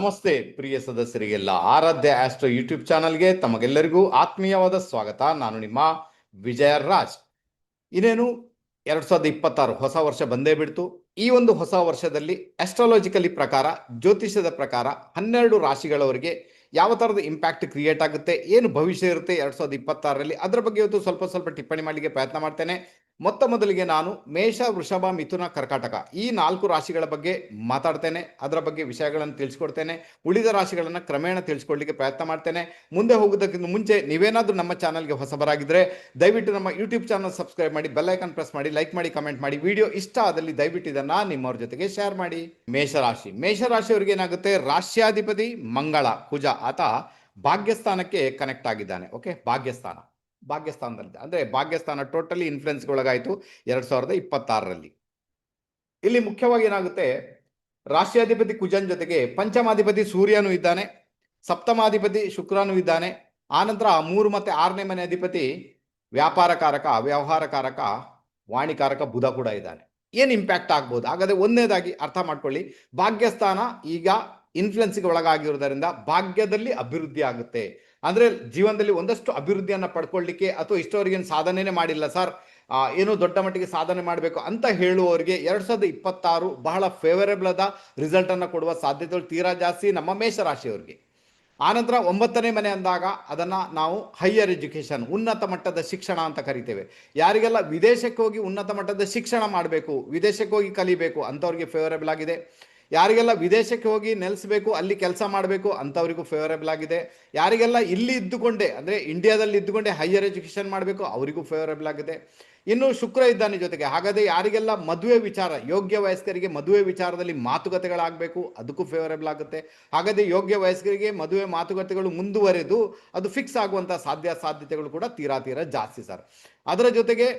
ನಮಸ್ತೆ ಪ್ರಿಯ ಸದಸ್ಯರಿಗೆಲ್ಲ ಆರಾಧ್ಯ astro YouTube ಚಾನಲ್ಗೆ ತಮಗೆಲ್ಲರಿಗೂ ಆತ್ಮೀಯವಾದ ಸ್ವಾಗತ. ನಾನು ನಿಮ್ಮ ವಿಜಯ ರಾಜ್. ಇನ್ನೇನು 2026 ಹೊಸ ವರ್ಷ ಬಂದೇ ಬಿಡ್ತು. ಈ ಒಂದು ಹೊಸ ವರ್ಷದಲ್ಲಿ ಆಸ್ಟ್ರಾಲಜಿಕಲಿ ಪ್ರಕಾರ, ಜ್ಯೋತಿಷದ ಪ್ರಕಾರ 12 ರಾಶಿಗಳವರಿಗೆ ಯಾವ ಥರದ ಇಂಪ್ಯಾಕ್ಟ್ ಕ್ರಿಯೇಟ್ ಆಗುತ್ತೆ, ಏನು ಭವಿಷ್ಯ ಇರುತ್ತೆ 2026ರಲ್ಲಿ, ಅದರ ಬಗ್ಗೆ ಇವತ್ತು ಸ್ವಲ್ಪ ಟಿಪ್ಪಣಿ ಮಾಡಲಿಕ್ಕೆ ಪ್ರಯತ್ನ ಮಾಡ್ತೇನೆ. ಮೊದಲಿಗೆ ನಾನು ಮೇಷ, ವೃಷಭ, ಮಿಥುನ, ಕರ್ಕಾಟಕ ಈ 4 ರಾಶಿಗಳ ಬಗ್ಗೆ ಮಾತಾಡ್ತೇನೆ. ಅದರ ಬಗ್ಗೆ ವಿಷಯಗಳನ್ನು ತಿಳಿಸ್ಕೊಡ್ತೇನೆ. ಉಳಿದ ರಾಶಿಗಳನ್ನು ಕ್ರಮೇಣ ತಿಳಿಸ್ಕೊಡ್ಲಿಕ್ಕೆ ಪ್ರಯತ್ನ ಮಾಡ್ತೇನೆ. ಮುಂದೆ ಹೋಗೋದಕ್ಕಿಂತ ಮುಂಚೆ ನೀವೇನಾದರೂ ನಮ್ಮ ಚಾನಲ್ಗೆ ಹೊಸಬರಾಗಿದ್ದರೆ ದಯವಿಟ್ಟು ನಮ್ಮ ಯೂಟ್ಯೂಬ್ ಚಾನಲ್ ಸಬ್ಸ್ಕ್ರೈಬ್ ಮಾಡಿ, ಬೆಲ್ ಐಕಾನ್ ಪ್ರೆಸ್ ಮಾಡಿ, ಲೈಕ್ ಮಾಡಿ, ಕಮೆಂಟ್ ಮಾಡಿ. ವಿಡಿಯೋ ಇಷ್ಟ ಆದಲ್ಲಿ ದಯವಿಟ್ಟು ಇದನ್ನು ನಿಮ್ಮವ್ರ ಜೊತೆಗೆ ಶೇರ್ ಮಾಡಿ. ಮೇಷರಾಶಿಯವರಿಗೆ ಏನಾಗುತ್ತೆ, ರಾಶ್ಯಾಧಿಪತಿ ಮಂಗಳ ಕುಜ ಆತ ಭಾಗ್ಯಸ್ಥಾನಕ್ಕೆ ಕನೆಕ್ಟ್ ಆಗಿದ್ದಾನೆ. ಓಕೆ, ಭಾಗ್ಯಸ್ಥಾನದಲ್ಲಿ ಅಂದ್ರೆ ಭಾಗ್ಯಸ್ಥಾನ ಟೋಟಲಿ ಇನ್ಫ್ಲುಯೆನ್ಸ್ಗೆ ಒಳಗಾಯಿತು 2026ರಲ್ಲಿ. ಇಲ್ಲಿ ಮುಖ್ಯವಾಗಿ ಏನಾಗುತ್ತೆ, ರಾಷ್ಟ್ರಾಧಿಪತಿ ಕುಜನ್ ಜೊತೆಗೆ ಪಂಚಮಾಧಿಪತಿ ಸೂರ್ಯನೂ ಇದ್ದಾನೆ, ಸಪ್ತಮಾಧಿಪತಿ ಶುಕ್ರನೂ ಇದ್ದಾನೆ. ಆನಂತರ 3 ಮತ್ತು 6ನೇ ಮನೆ ಅಧಿಪತಿ ವ್ಯಾಪಾರಕಾರಕ, ವ್ಯವಹಾರಕಾರಕ, ವಾಣಿಕಾರಕ ಬುಧ ಕೂಡ ಇದ್ದಾನೆ. ಏನು ಇಂಪ್ಯಾಕ್ಟ್ ಆಗ್ಬೋದು? ಹಾಗಾದ್ರೆ ಒಂದನೇದಾಗಿ ಅರ್ಥ ಮಾಡ್ಕೊಳ್ಳಿ, ಭಾಗ್ಯಸ್ಥಾನ ಈಗ ಇನ್ಫ್ಲುಯೆನ್ಸ್ಗೆ ಒಳಗಾಗಿರೋದರಿಂದ ಭಾಗ್ಯದಲ್ಲಿ ಅಭಿವೃದ್ಧಿ ಆಗುತ್ತೆ. ಅಂದ್ರೆ ಜೀವನದಲ್ಲಿ ಒಂದಷ್ಟು ಅಭಿವೃದ್ಧಿಯನ್ನು ಪಡ್ಕೊಳ್ಳಿಕ್ಕೆ, ಅಥವಾ ಇಷ್ಟವರೆಗೇನು ಸಾಧನೆನೇ ಮಾಡಿಲ್ಲ ಸರ್, ಏನೋ ದೊಡ್ಡ ಮಟ್ಟಿಗೆ ಸಾಧನೆ ಮಾಡಬೇಕು ಅಂತ ಹೇಳುವವರಿಗೆ 2026 ಬಹಳ ಫೇವರೇಬಲ್ ಆದ ರಿಸಲ್ಟ್ ಅನ್ನು ಕೊಡುವ ಸಾಧ್ಯತೆಗಳು ತೀರಾ ಜಾಸ್ತಿ ನಮ್ಮ ಮೇಷರಾಶಿಯವರಿಗೆ. ಆನಂತರ 9ನೇ ಮನೆ ಅಂದಾಗ ಅದನ್ನು ನಾವು ಹೈಯರ್ ಎಜುಕೇಷನ್, ಉನ್ನತ ಮಟ್ಟದ ಶಿಕ್ಷಣ ಅಂತ ಕರಿತೇವೆ. ಯಾರಿಗೆಲ್ಲ ವಿದೇಶಕ್ಕೆ ಹೋಗಿ ಉನ್ನತ ಮಟ್ಟದ ಶಿಕ್ಷಣ ಮಾಡಬೇಕು, ವಿದೇಶಕ್ಕೆ ಹೋಗಿ ಕಲಿಬೇಕು ಅಂಥವ್ರಿಗೆ ಫೇವರೇಬಲ್ ಆಗಿದೆ. ಯಾರಿಗೆಲ್ಲ ವಿದೇಶಕ್ಕೆ ಹೋಗಿ ನೆಲೆಸಬೇಕು, ಅಲ್ಲಿ ಕೆಲಸ ಮಾಡಬೇಕು ಅಂಥವರಿಗೂ ಫೇವರೇಬಲ್ ಆಗಿದೆ. ಯಾರಿಗೆಲ್ಲ ಇಲ್ಲಿ ಇದ್ದುಕೊಂಡೇ ಅಂದರೆ ಇಂಡಿಯಾದಲ್ಲಿ ಇದ್ದುಕೊಂಡೇ ಹೈಯರ್ ಎಜುಕೇಷನ್ ಮಾಡಬೇಕು ಅವರಿಗೂ ಫೇವರೇಬಲ್ ಆಗಿದೆ. ಇನ್ನು ಶುಕ್ರ ಇದ್ದಾನೆ ಜೊತೆಗೆ. ಹಾಗಾದರೆ ಯಾರಿಗೆಲ್ಲ ಮದುವೆ ವಿಚಾರ, ಯೋಗ್ಯ ವಯಸ್ಕರಿಗೆ ಮದುವೆ ವಿಚಾರದಲ್ಲಿ ಮಾತುಕತೆಗಳಾಗಬೇಕು ಅದಕ್ಕೂ ಫೇವರೇಬಲ್ ಆಗುತ್ತೆ. ಹಾಗಾದರೆ ಯೋಗ್ಯ ವಯಸ್ಕರಿಗೆ ಮದುವೆ ಮಾತುಕತೆಗಳು ಮುಂದುವರೆದು ಅದು ಫಿಕ್ಸ್ ಆಗುವಂಥ ಸಾಧ್ಯತೆಗಳು ಕೂಡ ತೀರಾ ಜಾಸ್ತಿ ಸರ್. ಅದರ ಜೊತೆಗೆ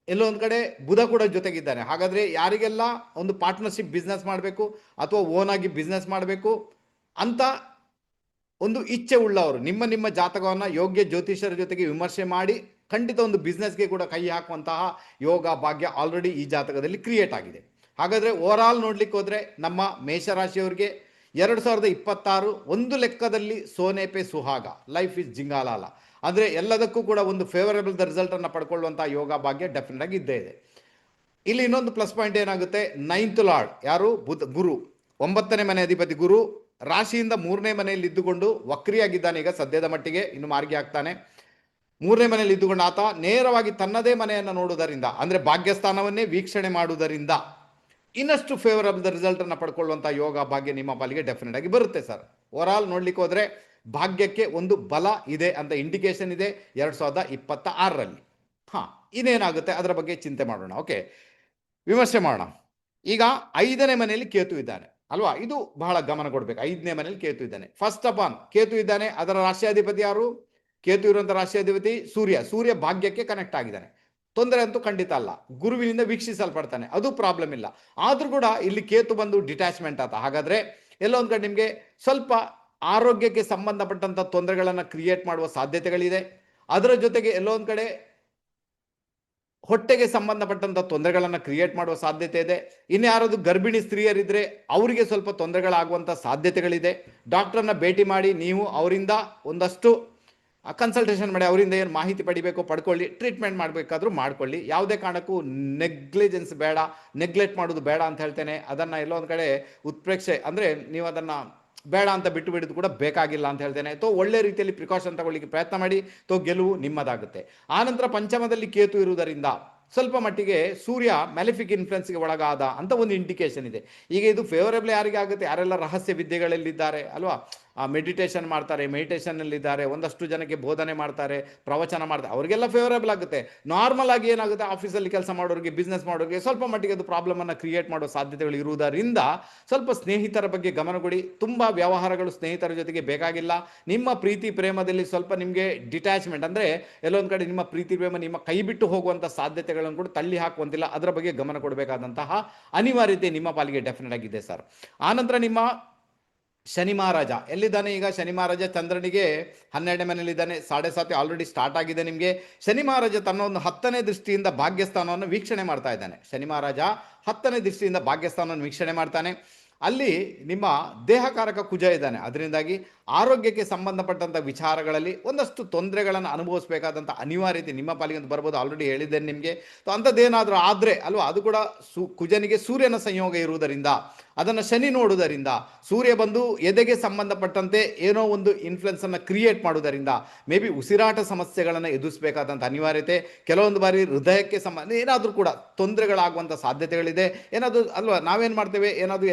ಎಲ್ಲೋ ಒಂದು ಕಡೆ ಬುಧ ಕೂಡ ಜೊತೆಗಿದ್ದಾನೆ. ಹಾಗಾದರೆ ಯಾರಿಗೆಲ್ಲ ಒಂದು ಪಾರ್ಟ್ನರ್ಶಿಪ್ ಬಿಸ್ನೆಸ್ ಮಾಡಬೇಕು ಅಥವಾ ಓನ್ ಆಗಿ ಬಿಸ್ನೆಸ್ ಮಾಡಬೇಕು ಅಂತ ಒಂದು ಇಚ್ಛೆ ಉಳ್ಳವರು, ನಿಮ್ಮ ಜಾತಕವನ್ನು ಯೋಗ್ಯ ಜ್ಯೋತಿಷರ ಜೊತೆಗೆ ವಿಮರ್ಶೆ ಮಾಡಿ ಖಂಡಿತ ಒಂದು ಬಿಸ್ನೆಸ್ಗೆ ಕೂಡ ಕೈ ಹಾಕುವಂತಹ ಯೋಗ ಭಾಗ್ಯ ಆಲ್ರೆಡಿ ಈ ಜಾತಕದಲ್ಲಿ ಕ್ರಿಯೇಟ್ ಆಗಿದೆ. ಹಾಗಾದರೆ ಓವರ್ ಆಲ್ ನೋಡ್ಲಿಕ್ಕೆ ಹೋದರೆ ನಮ್ಮ ಮೇಷರಾಶಿಯವರಿಗೆ 2026 ಒಂದು ಲೆಕ್ಕದಲ್ಲಿ ಸೋನೆ ಪೆ ಸುಹಾಗ, ಲೈಫ್ ಇಸ್ ಜಿಂಗಾಲಾಲ, ಅಂದರೆ ಎಲ್ಲದಕ್ಕೂ ಕೂಡ ಒಂದು ಫೇವರೇಬಲ್ ರಿಸಲ್ಟನ್ನು ಪಡ್ಕೊಳ್ಳುವಂಥ ಯೋಗ ಭಾಗ್ಯ ಡೆಫಿನೆಟ್ ಆಗಿ ಇದ್ದೇ ಇದೆ. ಇಲ್ಲಿ ಇನ್ನೊಂದು ಪ್ಲಸ್ ಪಾಯಿಂಟ್ ಏನಾಗುತ್ತೆ, 9th ಲಾರ್ಡ್ ಯಾರು, ಗುರು, 9ನೇ ಮನೆ ಅಧಿಪತಿ ಗುರು ರಾಶಿಯಿಂದ 3ನೇ ಮನೆಯಲ್ಲಿ ಇದ್ದುಕೊಂಡು ವಕ್ರಿಯಾಗಿದ್ದಾನೆ ಈಗ ಸದ್ಯದ ಮಟ್ಟಿಗೆ, ಇನ್ನು ಮಾರ್ಗಿ ಆಗ್ತಾನೆ. 3ನೇ ಮನೆಯಲ್ಲಿ ಇದ್ದುಕೊಂಡು ಆತ ನೇರವಾಗಿ ತನ್ನದೇ ಮನೆಯನ್ನು ನೋಡುವುದರಿಂದ, ಅಂದರೆ ಭಾಗ್ಯಸ್ಥಾನವನ್ನೇ ವೀಕ್ಷಣೆ ಮಾಡುವುದರಿಂದ ಇನ್ನಷ್ಟು ಫೇವರಬಲ್ ರಿಸಲ್ಟನ್ನು ಪಡ್ಕೊಳ್ಳುವಂಥ ಯೋಗ ಭಾಗ್ಯ ನಿಮ್ಮ ಪಾಲಿಗೆ ಡೆಫಿನೆಟ್ ಆಗಿ ಬರುತ್ತೆ ಸರ್. ಓವರ್ ಆಲ್ ನೋಡ್ಲಿಕ್ಕೆ ಹೋದರೆ ಭಾಗ್ಯಕ್ಕೆ ಒಂದು ಬಲ ಇದೆ ಅಂತ ಇಂಡಿಕೇಶನ್ ಇದೆ 2026ರಲ್ಲಿ. ಇನ್ನೇನಾಗುತ್ತೆ ಅದರ ಬಗ್ಗೆ ಚಿಂತೆ ಮಾಡೋಣ. ಓಕೆ, ವಿಮರ್ಶೆ ಮಾಡೋಣ. ಈಗ 5ನೇ ಮನೆಯಲ್ಲಿ ಕೇತು ಇದ್ದಾನೆ ಅಲ್ವಾ, ಇದು ಬಹಳ ಗಮನ ಕೊಡಬೇಕು. 5ನೇ ಮನೆಯಲ್ಲಿ ಕೇತು ಇದ್ದಾನೆ. ಫಸ್ಟ್ ಆಫ್ ಆಲ್ ಕೇತು ಇದ್ದಾನೆ, ಅದರ ರಾಶಿಯಾಧಿಪತಿ ಯಾರು? ಕೇತು ಇರುವಂಥ ರಾಶಿಯಾಧಿಪತಿ ಸೂರ್ಯ ಭಾಗ್ಯಕ್ಕೆ ಕನೆಕ್ಟ್ ಆಗಿದ್ದಾನೆ. ತೊಂದರೆ ಅಂತೂ ಖಂಡಿತ ಅಲ್ಲ, ಗುರುವಿನಿಂದ ವೀಕ್ಷಿಸಲ್ಪಡ್ತಾನೆ, ಅದು ಪ್ರಾಬ್ಲಮ್ ಇಲ್ಲ. ಆದರೂ ಕೂಡ ಇಲ್ಲಿ ಕೇತು ಬಂದು ಡಿಟ್ಯಾಚ್ಮೆಂಟ್ ಆತ. ಹಾಗಾದರೆ ಎಲ್ಲೋ ಒಂದು ಕಡೆ ನಿಮಗೆ ಸ್ವಲ್ಪ ಆರೋಗ್ಯಕ್ಕೆ ಸಂಬಂಧಪಟ್ಟಂಥ ತೊಂದರೆಗಳನ್ನು ಕ್ರಿಯೇಟ್ ಮಾಡುವ ಸಾಧ್ಯತೆಗಳಿದೆ. ಅದರ ಜೊತೆಗೆ ಎಲ್ಲೋ ಒಂದು ಕಡೆ ಹೊಟ್ಟೆಗೆ ಸಂಬಂಧಪಟ್ಟಂಥ ತೊಂದರೆಗಳನ್ನು ಕ್ರಿಯೇಟ್ ಮಾಡುವ ಸಾಧ್ಯತೆ ಇದೆ. ಇನ್ಯಾರಾದ್ರು ಗರ್ಭಿಣಿ ಸ್ತ್ರೀಯರಿದ್ದರೆ ಅವರಿಗೆ ಸ್ವಲ್ಪ ತೊಂದರೆಗಳಾಗುವಂಥ ಸಾಧ್ಯತೆಗಳಿದೆ. ಡಾಕ್ಟರ್ನ ಭೇಟಿ ಮಾಡಿ ನೀವು ಅವರಿಂದ ಒಂದಷ್ಟು ಕನ್ಸಲ್ಟೇಷನ್ ಮಾಡಿ, ಅವರಿಂದ ಏನು ಮಾಹಿತಿ ಪಡಿಬೇಕು ಪಡ್ಕೊಳ್ಳಿ, ಟ್ರೀಟ್ಮೆಂಟ್ ಮಾಡಬೇಕಾದ್ರೂ ಮಾಡ್ಕೊಳ್ಳಿ. ಯಾವುದೇ ಕಾರಣಕ್ಕೂ ನೆಗ್ಲಿಜೆನ್ಸ್ ಬೇಡ, ನೆಗ್ಲೆಕ್ಟ್ ಮಾಡೋದು ಬೇಡ ಅಂತ ಹೇಳ್ತೇನೆ. ಅದನ್ನು ಎಲ್ಲೋ ಒಂದು ಕಡೆ ಉತ್ಪ್ರೇಕ್ಷೆ ಅಂದರೆ ನೀವು ಅದನ್ನು ಬೇಡ ಅಂತ ಬಿಟ್ಟು ಬಿಡೋದು ಕೂಡ ಬೇಕಾಗಿಲ್ಲ ಅಂತ ಹೇಳ್ತೇನೆ. ಒಳ್ಳೆ ರೀತಿಯಲ್ಲಿ ಪ್ರಿಕಾಷನ್ ತಗೊಳ್ಳಿಕ್ಕೆ ಪ್ರಯತ್ನ ಮಾಡಿ, ಗೆಲುವು ನಿಮ್ಮದಾಗುತ್ತೆ. ಆನಂತರ ಪಂಚಮದಲ್ಲಿ ಕೇತು ಇರುವುದರಿಂದ ಸ್ವಲ್ಪ ಮಟ್ಟಿಗೆ ಸೂರ್ಯ ಮ್ಯಾಲಿಫಿಕ್ ಇನ್ಫ್ಲುಯೆನ್ಸ್ಗೆ ಒಳಗಾದ ಅಂತ ಒಂದು ಇಂಡಿಕೇಶನ್ ಇದೆ. ಈಗ ಇದು ಫೇವರೇಬಲ್ ಯಾರಿಗೆ ಆಗುತ್ತೆ? ಯಾರೆಲ್ಲ ರಹಸ್ಯ ವಿದ್ಯೆಗಳಲ್ಲಿದ್ದಾರೆ ಅಲ್ವಾ, ಮೆಡಿಟೇಷನ್ ಮಾಡ್ತಾರೆ, ಮೆಡಿಟೇಷನ್ನಲ್ಲಿದ್ದಾರೆ, ಒಂದಷ್ಟು ಜನಕ್ಕೆ ಬೋಧನೆ ಮಾಡ್ತಾರೆ, ಪ್ರವಚನ ಮಾಡ್ತಾರೆ, ಅವರಿಗೆಲ್ಲ ಫೇವರೇಬಲ್ ಆಗುತ್ತೆ. ನಾರ್ಮಲ್ ಆಗಿ ಏನಾಗುತ್ತೆ, ಆಫೀಸಲ್ಲಿ ಕೆಲಸ ಮಾಡೋರಿಗೆ, ಬಿಸ್ನೆಸ್ ಮಾಡೋರಿಗೆ ಸ್ವಲ್ಪ ಮಟ್ಟಿಗೆ ಅದು ಪ್ರಾಬ್ಲಮನ್ನು ಕ್ರಿಯೇಟ್ ಮಾಡೋ ಸಾಧ್ಯತೆಗಳು ಇರುವುದರಿಂದ ಸ್ವಲ್ಪ ಸ್ನೇಹಿತರ ಬಗ್ಗೆ ಗಮನ ಕೊಡಿ. ತುಂಬ ವ್ಯವಹಾರಗಳು ಸ್ನೇಹಿತರ ಜೊತೆಗೆ ಬೇಕಾಗಿಲ್ಲ. ನಿಮ್ಮ ಪ್ರೀತಿ ಪ್ರೇಮದಲ್ಲಿ ಸ್ವಲ್ಪ ನಿಮಗೆ ಡಿಟ್ಯಾಚ್ಮೆಂಟ್, ಅಂದರೆ ಎಲ್ಲೊಂದು ಕಡೆ ನಿಮ್ಮ ಪ್ರೀತಿ ಪ್ರೇಮ ನಿಮ್ಮ ಕೈ ಬಿಟ್ಟು ಹೋಗುವಂಥ ಸಾಧ್ಯತೆಗಳನ್ನು ಕೂಡ ತಳ್ಳಿ ಹಾಕುವಂತಿಲ್ಲ, ಅದರ ಬಗ್ಗೆ ಗಮನ ಕೊಡಬೇಕಾದಂತಹ ಅನಿವಾರ್ಯತೆ ನಿಮ್ಮ ಪಾಲಿಗೆ ಡೆಫಿನೆಟ್ ಆಗಿದೆ ಸರ್. ಆನಂತರ ನಿಮ್ಮ ಶನಿ ಮಹಾರಾಜ ಎಲ್ಲಿದ್ದಾನೆ? ಈಗ ಶನಿ ಮಹಾರಾಜ ಚಂದ್ರನಿಗೆ 12ನೇ ಮನೆಯಲ್ಲಿದ್ದಾನೆ. 7.5 ಆಲ್ರೆಡಿ ಸ್ಟಾರ್ಟ್ ಆಗಿದೆ ನಿಮಗೆ. ಶನಿ ಮಹಾರಾಜ ತನ್ನ ಒಂದು 10ನೇ ದೃಷ್ಟಿಯಿಂದ ಭಾಗ್ಯಸ್ಥಾನವನ್ನು ವೀಕ್ಷಣೆ ಮಾಡ್ತಾ ಇದ್ದಾನೆ. ಶನಿ ಮಹಾರಾಜ 10ನೇ ದೃಷ್ಟಿಯಿಂದ ಭಾಗ್ಯಸ್ಥಾನವನ್ನು ವೀಕ್ಷಣೆ ಮಾಡ್ತಾನೆ. ಅಲ್ಲಿ ನಿಮ್ಮ ದೇಹಕಾರಕ ಕುಜ ಇದ್ದಾನೆ. ಅದರಿಂದಾಗಿ ಆರೋಗ್ಯಕ್ಕೆ ಸಂಬಂಧಪಟ್ಟಂಥ ವಿಚಾರಗಳಲ್ಲಿ ಒಂದಷ್ಟು ತೊಂದರೆಗಳನ್ನು ಅನುಭವಿಸಬೇಕಾದಂಥ ಅನಿವಾರ್ಯತೆ ನಿಮ್ಮ ಪಾಲಿಗೆ ಬರ್ಬೋದು. ಆಲ್ರೆಡಿ ಹೇಳಿದ್ದೇನೆ ನಿಮಗೆ. ಸೊ ಅಂಥದ್ದೇನಾದರೂ ಆದರೆ ಅಲ್ವಾ, ಅದು ಕೂಡ ಕುಜನಿಗೆ ಸೂರ್ಯನ ಸಂಯೋಗ ಇರುವುದರಿಂದ, ಅದನ್ನು ಶನಿ ನೋಡುವುದರಿಂದ, ಸೂರ್ಯ ಬಂದು ಎದೆಗೆ ಸಂಬಂಧಪಟ್ಟಂತೆ ಏನೋ ಒಂದು ಇನ್ಫ್ಲುಯೆನ್ಸನ್ನು ಕ್ರಿಯೇಟ್ ಮಾಡುವುದರಿಂದ ಮೇ ಬಿ ಉಸಿರಾಟ ಸಮಸ್ಯೆಗಳನ್ನು ಎದುರಿಸಬೇಕಾದಂಥ ಅನಿವಾರ್ಯತೆ, ಕೆಲವೊಂದು ಬಾರಿ ಹೃದಯಕ್ಕೆ ಸಂಬಂಧ ಏನಾದರೂ ಕೂಡ ತೊಂದರೆಗಳಾಗುವಂಥ ಸಾಧ್ಯತೆಗಳಿದೆ. ಏನಾದರೂ ಅಲ್ವಾ, ನಾವೇನು ಮಾಡ್ತೇವೆ, ಏನಾದರೂ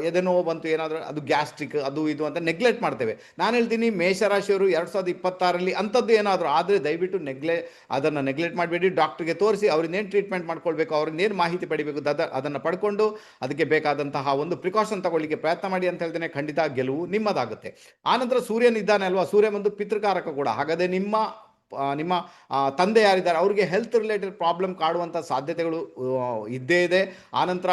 ಎದೆ ನೋವು ಬಂತು, ಏನಾದರೂ ಅದು ಗ್ಯಾಸ್ಟ್ರಿಕ್ ಅದು ಇದು ಅಂತ ನೆಗ್ಲೆಕ್ಟ್ ಮಾಡ್ತೇವೆ. ನಾನು ಹೇಳ್ತೀನಿ, ಮೇಷರಾಶಿಯವರು 2026ರಲ್ಲಿ ಅಂಥದ್ದು ಏನಾದರೂ ಆದರೆ ದಯವಿಟ್ಟು ಅದನ್ನು ನೆಗ್ಲೆಕ್ಟ್ ಮಾಡಬೇಡಿ. ಡಾಕ್ಟ್ರಿಗೆ ತೋರಿಸಿ ಅವ್ರನ್ನೇನು ಟ್ರೀಟ್ಮೆಂಟ್ ಮಾಡ್ಕೊಳ್ಬೇಕು, ಅವ್ರನ್ನೇನು ಮಾಹಿತಿ ಪಡಿಬೇಕು ಅದನ್ನು ಪಡ್ಕೊಂಡು ಅದಕ್ಕೆ ಬೇಕಾದಂತಹ ಒಂದು ಪ್ರಿಕಾಷನ್ ತಗೊಳ್ಳಿಕ್ಕೆ ಪ್ರಯತ್ನ ಮಾಡಿ ಅಂತ ಹೇಳ್ತೇನೆ. ಖಂಡಿತ ಗೆಲುವು ನಿಮ್ಮದಾಗುತ್ತೆ. ಆನಂತರ ಸೂರ್ಯನ ಇದ್ದಾನೆ ಅಲ್ವಾ, ಸೂರ್ಯ ಒಂದು ಪಿತೃಕಾರಕ ಕೂಡ. ಹಾಗಾದರೆ ನಿಮ್ಮ ತಂದೆ ಯಾರಿದ್ದಾರೆ ಅವ್ರಿಗೆ ಹೆಲ್ತ್ ರಿಲೇಟೆಡ್ ಪ್ರಾಬ್ಲಮ್ ಕಾಡುವಂಥ ಸಾಧ್ಯತೆಗಳು ಇದ್ದೇ ಇದೆ. ಆನಂತರ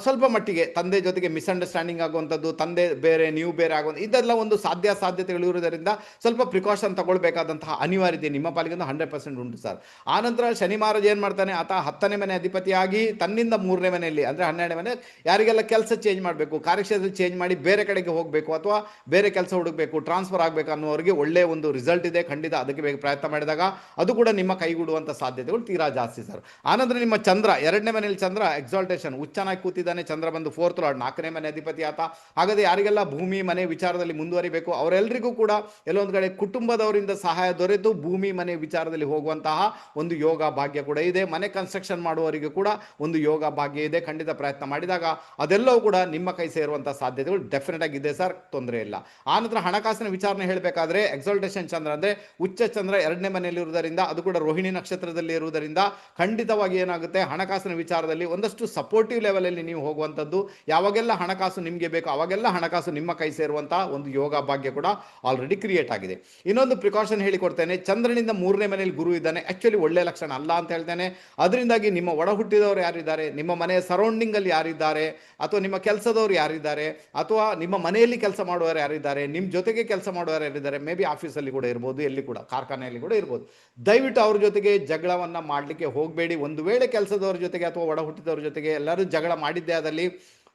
ಸ್ವಲ್ಪ ಮಟ್ಟಿಗೆ ತಂದೆ ಜೊತೆಗೆ ಮಿಸ್ಅಂಡರ್ಸ್ಟ್ಯಾಂಡಿಂಗ್ ಆಗುವಂಥದ್ದು, ತಂದೆ ಬೇರೆ ನೀವು ಬೇರೆ ಆಗುವಂಥ ಇದೆಲ್ಲ ಒಂದು ಸಾಧ್ಯತೆಗಳು ಇರುವುದರಿಂದ ಸ್ವಲ್ಪ ಪ್ರಿಕಾಷನ್ ತಗೊಳ್ಬೇಕಾದಂತಹ ಅನಿವಾರ್ಯತೆ ನಿಮ್ಮ ಪಾಲಿಗೆ 100% ಉಂಟು ಸರ್. ಆನಂತರ ಶನಿ ಮಹಾರಾಜ ಏನು ಮಾಡ್ತಾನೆ, ಆತ 10ನೇ ಮನೆ ಅಧಿಪತಿಯಾಗಿ ತನ್ನಿಂದ 3ನೇ ಮನೆಯಲ್ಲಿ ಅಂದರೆ 12ನೇ ಮನೆ, ಯಾರಿಗೆಲ್ಲ ಕೆಲಸ ಚೇಂಜ್ ಮಾಡಬೇಕು, ಕಾರ್ಯಕ್ಷೇತ್ರ ಚೇಂಜ್ ಮಾಡಿ ಬೇರೆ ಕಡೆಗೆ ಹೋಗಬೇಕು ಅಥವಾ ಬೇರೆ ಕೆಲಸ ಹುಡುಕಬೇಕು, ಟ್ರಾನ್ಸ್ಫರ್ ಆಗಬೇಕು ಅನ್ನೋರಿಗೆ ಒಳ್ಳೆಯ ಒಂದು ರಿಸಲ್ಟ್ ಇದೆ. ಖಂಡಿತ ಅದಕ್ಕೆ ಪ್ರಯತ್ನ ಮಾಡಿದಾಗ ಅದು ಕೂಡ ನಿಮ್ಮ ಕೈಗೂಡುವಂಥ ಸಾಧ್ಯತೆಗಳು ತೀರಾ ಜಾಸ್ತಿ ಸರ್. ಆನಂತರ ನಿಮ್ಮ ಚಂದ್ರ 2ನೇ ಮನೆಯಲ್ಲಿ ಚಂದ್ರ ಎಕ್ಸಾಲ್ಟೇಷನ್ ಉಚ್ಚನಾಗಿ ಕೂತಿದ್ದಾನೆ. ಚಂದ್ರ ಬಂದು 4th ಲಾರ್ಡ್ 4ನೇ ಮನೆ ಅಧಿಪತಿ ಆತ. ಹಾಗಾದರೆ ಯಾರಿಗೆಲ್ಲ ಭೂಮಿ ಮನೆ ವಿಚಾರದಲ್ಲಿ ಮುಂದುವರಿಬೇಕು ಅವರೆಲ್ಲರಿಗೂ ಕೂಡ ಎಲ್ಲೊಂದು ಕಡೆ ಕುಟುಂಬದವರಿಂದ ಸಹಾಯ ದೊರೆತು ಭೂಮಿ ಮನೆ ವಿಚಾರದಲ್ಲಿ ಹೋಗುವಂತಹ ಒಂದು ಯೋಗ ಭಾಗ್ಯ ಕೂಡ ಇದೆ. ಮನೆ ಕನ್ಸ್ಟ್ರಕ್ಷನ್ ಮಾಡುವವರಿಗೆ ಕೂಡ ಒಂದು ಯೋಗ ಭಾಗ್ಯ ಇದೆ. ಖಂಡಿತ ಪ್ರಯತ್ನ ಮಾಡಿದಾಗ ಅದೆಲ್ಲವೂ ಕೂಡ ನಿಮ್ಮ ಕೈ ಸೇರುವಂತಹ ಸಾಧ್ಯತೆಗಳು ಡೆಫಿನೆಟ್ ಆಗಿ ಇದೆ ಸರ್, ತೊಂದರೆ ಇಲ್ಲ. ಆನಂತರ ಹಣಕಾಸಿನ ವಿಚಾರಣೆ ಹೇಳಬೇಕಾದ್ರೆ ಎಕ್ಸಾಲ್ಟೇಷನ್ ಚಂದ್ರ ಅಂದರೆ ಉಚ್ಚ ಚಂದ್ರ 2ನೇ ಮನೆಯಲ್ಲಿ ಇರುವುದರಿಂದ, ಅದು ಕೂಡ ರೋಹಿಣಿ ನಕ್ಷತ್ರದಲ್ಲಿ ಇರುವುದರಿಂದ ಖಂಡಿತವಾಗಿ ಏನಾಗುತ್ತೆ, ಹಣಕಾಸಿನ ವಿಚಾರದಲ್ಲಿ ಒಂದಷ್ಟು ಸಪೋರ್ಟಿವ್ ಲೆವೆಲಲ್ಲಿ ನೀವು ಹೋಗುವಂಥದ್ದು. ಯಾವಾಗೆಲ್ಲ ಹಣಕಾಸು ನಿಮಗೆ ಬೇಕು ಅವಾಗೆಲ್ಲ ಹಣಕಾಸು ನಿಮ್ಮ ಕೈ ಸೇರುವಂಥ ಒಂದು ಯೋಗ ಭಾಗ್ಯ ಕೂಡ ಆಲ್ರೆಡಿ ಕ್ರಿಯೇಟ್ ಆಗಿದೆ. ಇನ್ನೊಂದು ಪ್ರಿಕಾಷನ್ ಹೇಳಿಕೊಡ್ತೇನೆ, ಚಂದ್ರನಿಂದ 3ನೇ ಮನೆಯಲ್ಲಿ ಗುರು ಇದ್ದಾನೆ. ಆ್ಯಕ್ಚುಲಿ ಒಳ್ಳೆ ಲಕ್ಷಣ ಅಲ್ಲ ಅಂತ ಹೇಳ್ತೇನೆ. ಅದರಿಂದಾಗಿ ನಿಮ್ಮ ಒಡ ಹುಟ್ಟಿದವರು ಯಾರಿದ್ದಾರೆ, ನಿಮ್ಮ ಮನೆಯ ಸರೌಂಡಿಂಗಲ್ಲಿ ಯಾರಿದ್ದಾರೆ, ಅಥವಾ ನಿಮ್ಮ ಕೆಲಸದವರು ಯಾರಿದ್ದಾರೆ, ಅಥವಾ ನಿಮ್ಮ ಮನೆಯಲ್ಲಿ ಕೆಲಸ ಮಾಡುವವರು ಯಾರಿದ್ದಾರೆ, ನಿಮ್ಮ ಜೊತೆಗೆ ಕೆಲಸ ಮಾಡುವವರು ಯಾರಿದ್ದಾರೆ, ಮೇ ಬಿ ಆಫೀಸಲ್ಲಿ ಕೂಡ ಇರ್ಬೋದು, ಎಲ್ಲಿ ಕೂಡ ಕಾರ್ಖಾನೆಯಲ್ಲಿ ಕೂಡ ಇರ್ಬೋದು. ದಯವಿಟ್ಟು ಅವ್ರ ಜೊತೆಗೆ ಜಗಳವನ್ನ ಮಾಡಲಿಕ್ಕೆ ಹೋಗಬೇಡಿ. ಒಂದು ವೇಳೆ ಕೆಲಸದವ್ರ ಜೊತೆಗೆ ಅಥವಾ ಒಡ ಹುಟ್ಟಿದವ್ರ ಜೊತೆಗೆ ಎಲ್ಲರೂ ಜಗಳ ಮಾಡಿದ್ದೇ ಆದಲ್ಲಿ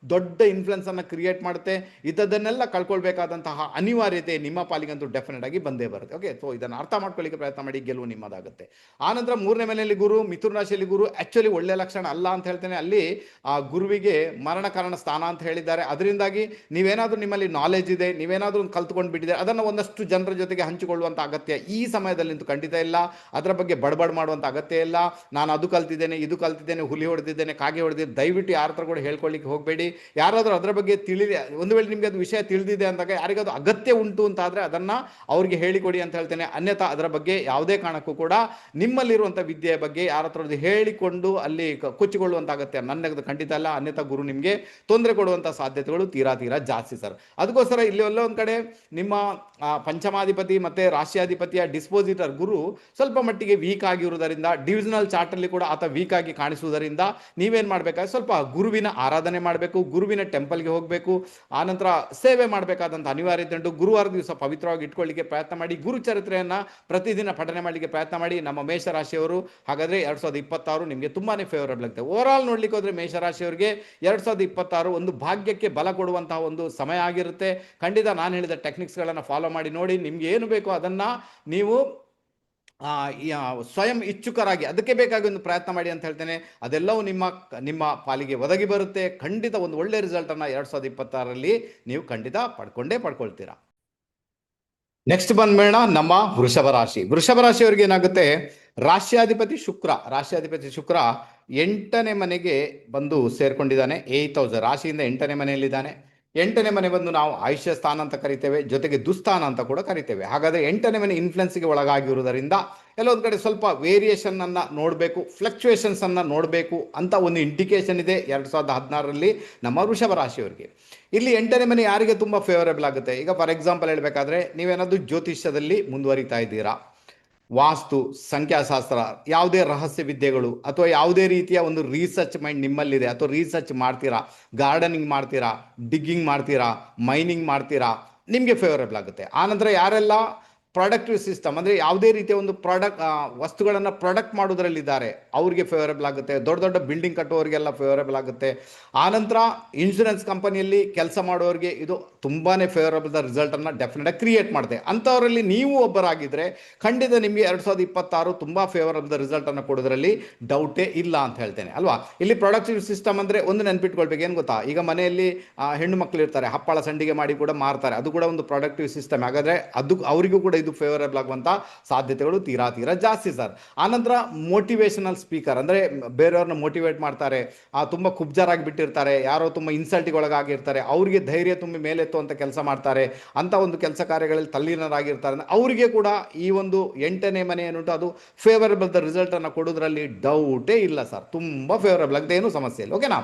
ದೊಡ್ಡ ಇನ್ಫ್ಲುಯೆನ್ಸ್ ಅನ್ನು ಕ್ರಿಯೇಟ್ ಮಾಡುತ್ತೆ. ಇದನ್ನೆಲ್ಲ ಕಳ್ಕೊಳ್ಬೇಕಾದಂತಹ ಅನಿವಾರ್ಯತೆ ನಿಮ್ಮ ಪಾಲಿಗಂತೂ ಡೆಫಿನೆಟ್ ಆಗಿ ಬಂದೇ ಬರುತ್ತೆ. ಓಕೆ, ಸೊ ಇದನ್ನು ಅರ್ಥ ಮಾಡ್ಕೊಳ್ಳಿಕ್ಕೆ ಪ್ರಯತ್ನ ಮಾಡಿ, ಗೆಲುವು ನಿಮ್ಮದಾಗುತ್ತೆ. ಆನಂತರ 3ನೇ ಮನೆಯಲ್ಲಿ ಗುರು, ಮಿಥುನ ರಾಶಿಯಲ್ಲಿ ಗುರು ಆಕ್ಚುಲಿ ಒಳ್ಳೆ ಲಕ್ಷಣ ಅಲ್ಲ ಅಂತ ಹೇಳ್ತೇನೆ. ಅಲ್ಲಿ ಆ ಗುರುವಿಗೆ ಮರಣ ಕಾರಣ ಸ್ಥಾನ ಅಂತ ಹೇಳಿದ್ದಾರೆ. ಅದರಿಂದಾಗಿ ನೀವೇನಾದ್ರೂ ನಿಮ್ಮಲ್ಲಿ ನಾಲೆಜ್ ಇದೆ, ನೀವೇನಾದ್ರೂ ಒಂದು ಕಲ್ತ್ಕೊಂಡು ಬಿಟ್ಟಿದೆ, ಅದನ್ನು ಒಂದಷ್ಟು ಜನರ ಜೊತೆಗೆ ಹಂಚಿಕೊಳ್ಳುವಂಥ ಅಗತ್ಯ ಈ ಸಮಯದಲ್ಲಿ ಖಂಡಿತ ಇಲ್ಲ. ಅದರ ಬಗ್ಗೆ ಬಡಬಡ್ ಮಾಡುವಂಥ ಅಗತ್ಯ ಇಲ್ಲ. ನಾನು ಅದು ಕಲ್ತಿದ್ದೇನೆ, ಇದು ಕಲ್ತಿದ್ದೇನೆ, ಹುಲಿ ಹೊಡೆದಿದ್ದೇನೆ, ಕಾಗೆ ಹೊಡೆದಿದ್ದೇನೆ, ದಯವಿಟ್ಟು ಯಾರ ಹತ್ರ ಕೂಡ ಹೇಳ್ಕೊಳ್ಳಿಕ್ಕೆ ಹೋಗಬೇಡಿ. ಯಾರಾದರೂ ಅದರ ಬಗ್ಗೆ ಒಂದು ವೇಳೆ ನಿಮಗೆ ಅದು ವಿಷಯ ತಿಳಿದಿದೆ ಅಂದಾಗ ಯಾರಿಗಾದ್ರು ಅಗತ್ಯ ಉಂಟು ಅಂತ ಆದರೆ ಅದನ್ನು ಅವ್ರಿಗೆ ಹೇಳಿಕೊಡಿ ಅಂತ ಹೇಳ್ತೇನೆ. ಅನ್ಯಥಾ ಅದರ ಬಗ್ಗೆ ಯಾವುದೇ ಕಾರಣಕ್ಕೂ ಕೂಡ ನಿಮ್ಮಲ್ಲಿರುವಂಥ ವಿದ್ಯೆಯ ಬಗ್ಗೆ ಯಾರ ಹತ್ರ ಹೇಳಿಕೊಂಡು ಅಲ್ಲಿ ಕೊಚ್ಚಿಕೊಳ್ಳುವಂಥ ಅಗತ್ಯ ನನ್ನದು ಖಂಡಿತ ಅಲ್ಲ. ಅನ್ಯಥಾ ಗುರು ನಿಮಗೆ ತೊಂದರೆ ಕೊಡುವಂಥ ಸಾಧ್ಯತೆಗಳು ತೀರಾ ಜಾಸ್ತಿ ಸರ್. ಅದಕ್ಕೋಸ್ಕರ ಇಲ್ಲಿ ಎಲ್ಲ ಒಂದು ಕಡೆ ನಿಮ್ಮ ಪಂಚಮಾಧಿಪತಿ ಮತ್ತು ರಾಶಿಯಾಧಿಪತಿಯ ಡಿಸ್ಪೋಸಿಟರ್ ಗುರು ಸ್ವಲ್ಪ ಮಟ್ಟಿಗೆ ವೀಕ್ ಆಗಿರುವುದರಿಂದ, ಡಿವಿಷನಲ್ ಚಾರ್ಟಲ್ಲಿ ಕೂಡ ಆತ ವೀಕ್ ಆಗಿ ಕಾಣಿಸುವುದರಿಂದ ನೀವೇನು ಮಾಡಬೇಕಾದ್ರೆ ಸ್ವಲ್ಪ ಗುರುವಿನ ಆರಾಧನೆ ಮಾಡಬೇಕು, ಗುರುವಿನ ಟೆಂಪಲ್ಗೆ ಹೋಗಬೇಕು. ಆನಂತರ ಸೇವೆ ಮಾಡಬೇಕಾದಂಥ ಅನಿವಾರ್ಯತೆ ಉಂಟು. ಗುರುವಾರ ದಿವಸ ಪವಿತ್ರವಾಗಿ ಇಟ್ಕೊಳ್ಳಿಕ್ಕೆ ಪ್ರಯತ್ನ ಮಾಡಿ. ಗುರು ಚರಿತ್ರೆಯನ್ನು ಪ್ರತಿದಿನ ಪಠನೆ ಮಾಡಲಿಕ್ಕೆ ಪ್ರಯತ್ನ ಮಾಡಿ. ನಮ್ಮ ಮೇಷರಾಶಿಯವರು ಹಾಗಾದರೆ 2026 ನಿಮಗೆ ತುಂಬಾ ಫೇವರಬಲ್ ಆಗುತ್ತೆ. ಓವರ್ ಆಲ್ ನೋಡ್ಲಿಕ್ಕೆ ಹೋದರೆ ಮೇಷರಾಶಿಯವರಿಗೆ 2026 ಒಂದು ಭಾಗ್ಯಕ್ಕೆ ಬಲ ಕೊಡುವಂತಹ ಒಂದು ಸಮಯ ಆಗಿರುತ್ತೆ. ಖಂಡಿತ ನಾನು ಹೇಳಿದ ಟೆಕ್ನಿಕ್ಸ್ಗಳನ್ನು ಫಾಲೋ ಮಾಡಿ ನೋಡಿ. ನಿಮ್ಗೆ ಏನು ಬೇಕೋ ಅದನ್ನು ನೀವು ಸ್ವಯಂ ಇಚ್ಛುಕರಾಗಿ ಅದಕ್ಕೆ ಬೇಕಾಗಿ ಒಂದು ಪ್ರಯತ್ನ ಮಾಡಿ ಅಂತ ಹೇಳ್ತೇನೆ. ಅದೆಲ್ಲವೂ ನಿಮ್ಮ ಪಾಲಿಗೆ ಒದಗಿ ಬರುತ್ತೆ. ಖಂಡಿತ ಒಂದು ಒಳ್ಳೆ ರಿಸಲ್ಟನ್ನು 2026ರಲ್ಲಿ ನೀವು ಖಂಡಿತ ಪಡ್ಕೊಳ್ತೀರಾ. ನೆಕ್ಸ್ಟ್ ಬಂದ್ಬೇಡ ನಮ್ಮ ವೃಷಭ ರಾಶಿ. ವೃಷಭ ರಾಶಿಯವರಿಗೆ ಏನಾಗುತ್ತೆ, ರಾಶ್ಯಾಧಿಪತಿ ಶುಕ್ರ 8ನೇ ಮನೆಗೆ ಬಂದು ಸೇರ್ಕೊಂಡಿದ್ದಾನೆ. 8th ಹೌಸ್ ರಾಶಿಯಿಂದ 8ನೇ ಮನೆಯಲ್ಲಿದ್ದಾನೆ. 8ನೇ ಮನೆ ಬಂದು ನಾವು ಆಯುಷ್ಯ ಸ್ಥಾನ ಅಂತ ಕರಿತೇವೆ, ಜೊತೆಗೆ ದುಸ್ಥಾನ ಅಂತ ಕೂಡ ಕರಿತೇವೆ. ಹಾಗಾದರೆ 8ನೇ ಮನೆ ಇನ್ಫ್ಲುಯೆನ್ಸ್ಗೆ ಒಳಗಾಗಿರುವುದರಿಂದ ಎಲ್ಲೊಂದು ಕಡೆ ಸ್ವಲ್ಪ ವೇರಿಯೇಷನ್ ಅನ್ನು ನೋಡಬೇಕು, ಫ್ಲಕ್ಚುಯೇಷನ್ಸ್ ಅನ್ನು ನೋಡಬೇಕು ಅಂತ ಒಂದು ಇಂಡಿಕೇಶನ್ ಇದೆ 2016ರಲ್ಲಿ ನಮ್ಮ ವೃಷಭ ರಾಶಿಯವರಿಗೆ. ಇಲ್ಲಿ 8ನೇ ಮನೆ ಯಾರಿಗೆ ತುಂಬ ಫೇವರೇಬಲ್ ಆಗುತ್ತೆ, ಈಗ ಫಾರ್ ಎಕ್ಸಾಂಪಲ್ ಹೇಳಬೇಕಾದ್ರೆ ನೀವೇನಾದರೂ ಜ್ಯೋತಿಷ್ಯದಲ್ಲಿ ಮುಂದುವರಿತಾ ಇದ್ದೀರಾ, ವಾಸ್ತು, ಸಂಖ್ಯಾಶಾಸ್ತ್ರ, ಯಾವುದೇ ರಹಸ್ಯ ವಿದ್ಯೆಗಳು ಅಥವಾ ಯಾವುದೇ ರೀತಿಯ ಒಂದು ರಿಸರ್ಚ್ ಮೈಂಡ್ ನಿಮ್ಮಲ್ಲಿದೆ ಅಥವಾ ರಿಸರ್ಚ್ ಮಾಡ್ತೀರಾ, ಗಾರ್ಡನಿಂಗ್ ಮಾಡ್ತೀರಾ, ಡಿಗ್ಗಿಂಗ್ ಮಾಡ್ತೀರಾ, ಮೈನಿಂಗ್ ಮಾಡ್ತೀರಾ, ನಿಮಗೆ ಫೇವರೇಬಲ್ ಆಗುತ್ತೆ. ಆನಂತರ ಯಾರೆಲ್ಲ ಪ್ರೊಡಕ್ಟಿವ್ ಸಿಸ್ಟಮ್ ಅಂದರೆ ಯಾವುದೇ ರೀತಿಯ ಒಂದು ವಸ್ತುಗಳನ್ನು ಪ್ರೊಡಕ್ಟ್ ಮಾಡೋದ್ರಲ್ಲಿದ್ದಾರೆ ಅವ್ರಿಗೆ ಫೇವರೇಬಲ್ ಆಗುತ್ತೆ. ದೊಡ್ಡ ದೊಡ್ಡ ಬಿಲ್ಡಿಂಗ್ ಕಟ್ಟುವವರಿಗೆಲ್ಲ ಫೇವರೇಬಲ್ ಆಗುತ್ತೆ. ಆನಂತರ ಇನ್ಶೂರೆನ್ಸ್ ಕಂಪನಿಯಲ್ಲಿ ಕೆಲಸ ಮಾಡೋರಿಗೆ ಇದು ತುಂಬಾ ಫೇವರಬಲ್ ರಿಸಲ್ಟನ್ನು ಡೆಫಿನೆಟಾಗಿ ಕ್ರಿಯೇಟ್ ಮಾಡಿದೆ. ಅಂಥವರಲ್ಲಿ ನೀವು ಒಬ್ಬರಾಗಿದ್ದರೆ ಖಂಡಿತ ನಿಮಗೆ 2026 ತುಂಬ ಫೇವರಬಲ್ ರಿಸಲ್ಟನ್ನು ಕೊಡೋದ್ರಲ್ಲಿ ಡೌಟೇ ಇಲ್ಲ ಅಂತ ಹೇಳ್ತೇನೆ ಅಲ್ವಾ. ಇಲ್ಲಿ ಪ್ರೊಡಕ್ಟಿವ್ ಸಿಸ್ಟಮ್ ಅಂದರೆ ಒಂದು ನೆನ್ಪಿಟ್ಕೊಳ್ಬೇಕು, ಏನು ಗೊತ್ತಾ, ಈಗ ಮನೆಯಲ್ಲಿ ಹೆಣ್ಣು ಮಕ್ಕಳು ಇರ್ತಾರೆ, ಹಪ್ಪಳ ಸಂಡಿಗೆ ಮಾಡಿ ಕೂಡ ಮಾರ್ತಾರೆ, ಅದು ಕೂಡ ಒಂದು ಪ್ರೊಡಕ್ಟಿವ್ ಸಿಸ್ಟಮ್. ಹಾಗಾದರೆ ಅದು ಅವರಿಗೂ ಕೂಡ ಇದು ಫೇವರಬಲ್ ಆಗುವಂಥ ಸಾಧ್ಯತೆಗಳು ತೀರಾ ಜಾಸ್ತಿ ಸರ್. ಆನಂತರ ಮೋಟಿವೇಶನಲ್ ಸ್ಪೀಕರ್ ಅಂದರೆ ಬೇರೆಯವ್ರನ್ನ ಮೋಟಿವೇಟ್ ಮಾಡ್ತಾರೆ, ತುಂಬ ಕುಬ್ಜರಾಗಿ ಬಿಟ್ಟಿರ್ತಾರೆ, ಯಾರೋ ತುಂಬ ಇನ್ಸಲ್ಟಿಗೆ ಒಳಗಾಗಿರ್ತಾರೆ, ಅವರಿಗೆ ಧೈರ್ಯ ತುಂಬಿ ಮೇಲೆತ್ತುವಂಥ ಕೆಲಸ ಮಾಡ್ತಾರೆ, ಅಂಥ ಒಂದು ಕೆಲಸ ಕಾರ್ಯಗಳಲ್ಲಿ ತಲ್ಲೀನರಾಗಿರ್ತಾರೆ. ಅವರಿಗೆ ಕೂಡ ಈ ಒಂದು 8ನೇ ಮನೆ ಏನುಂಟು ಅದು ಫೇವರಬಲ್ ರಿಸಲ್ಟನ್ನು ಕೊಡೋದ್ರಲ್ಲಿ ಡೌಟೇ ಇಲ್ಲ ಸರ್. ತುಂಬ ಫೇವರಬಲ್ ಆಗಿದೆ, ಏನೂ ಸಮಸ್ಯೆ ಇಲ್ಲ. ಓಕೆನಾ.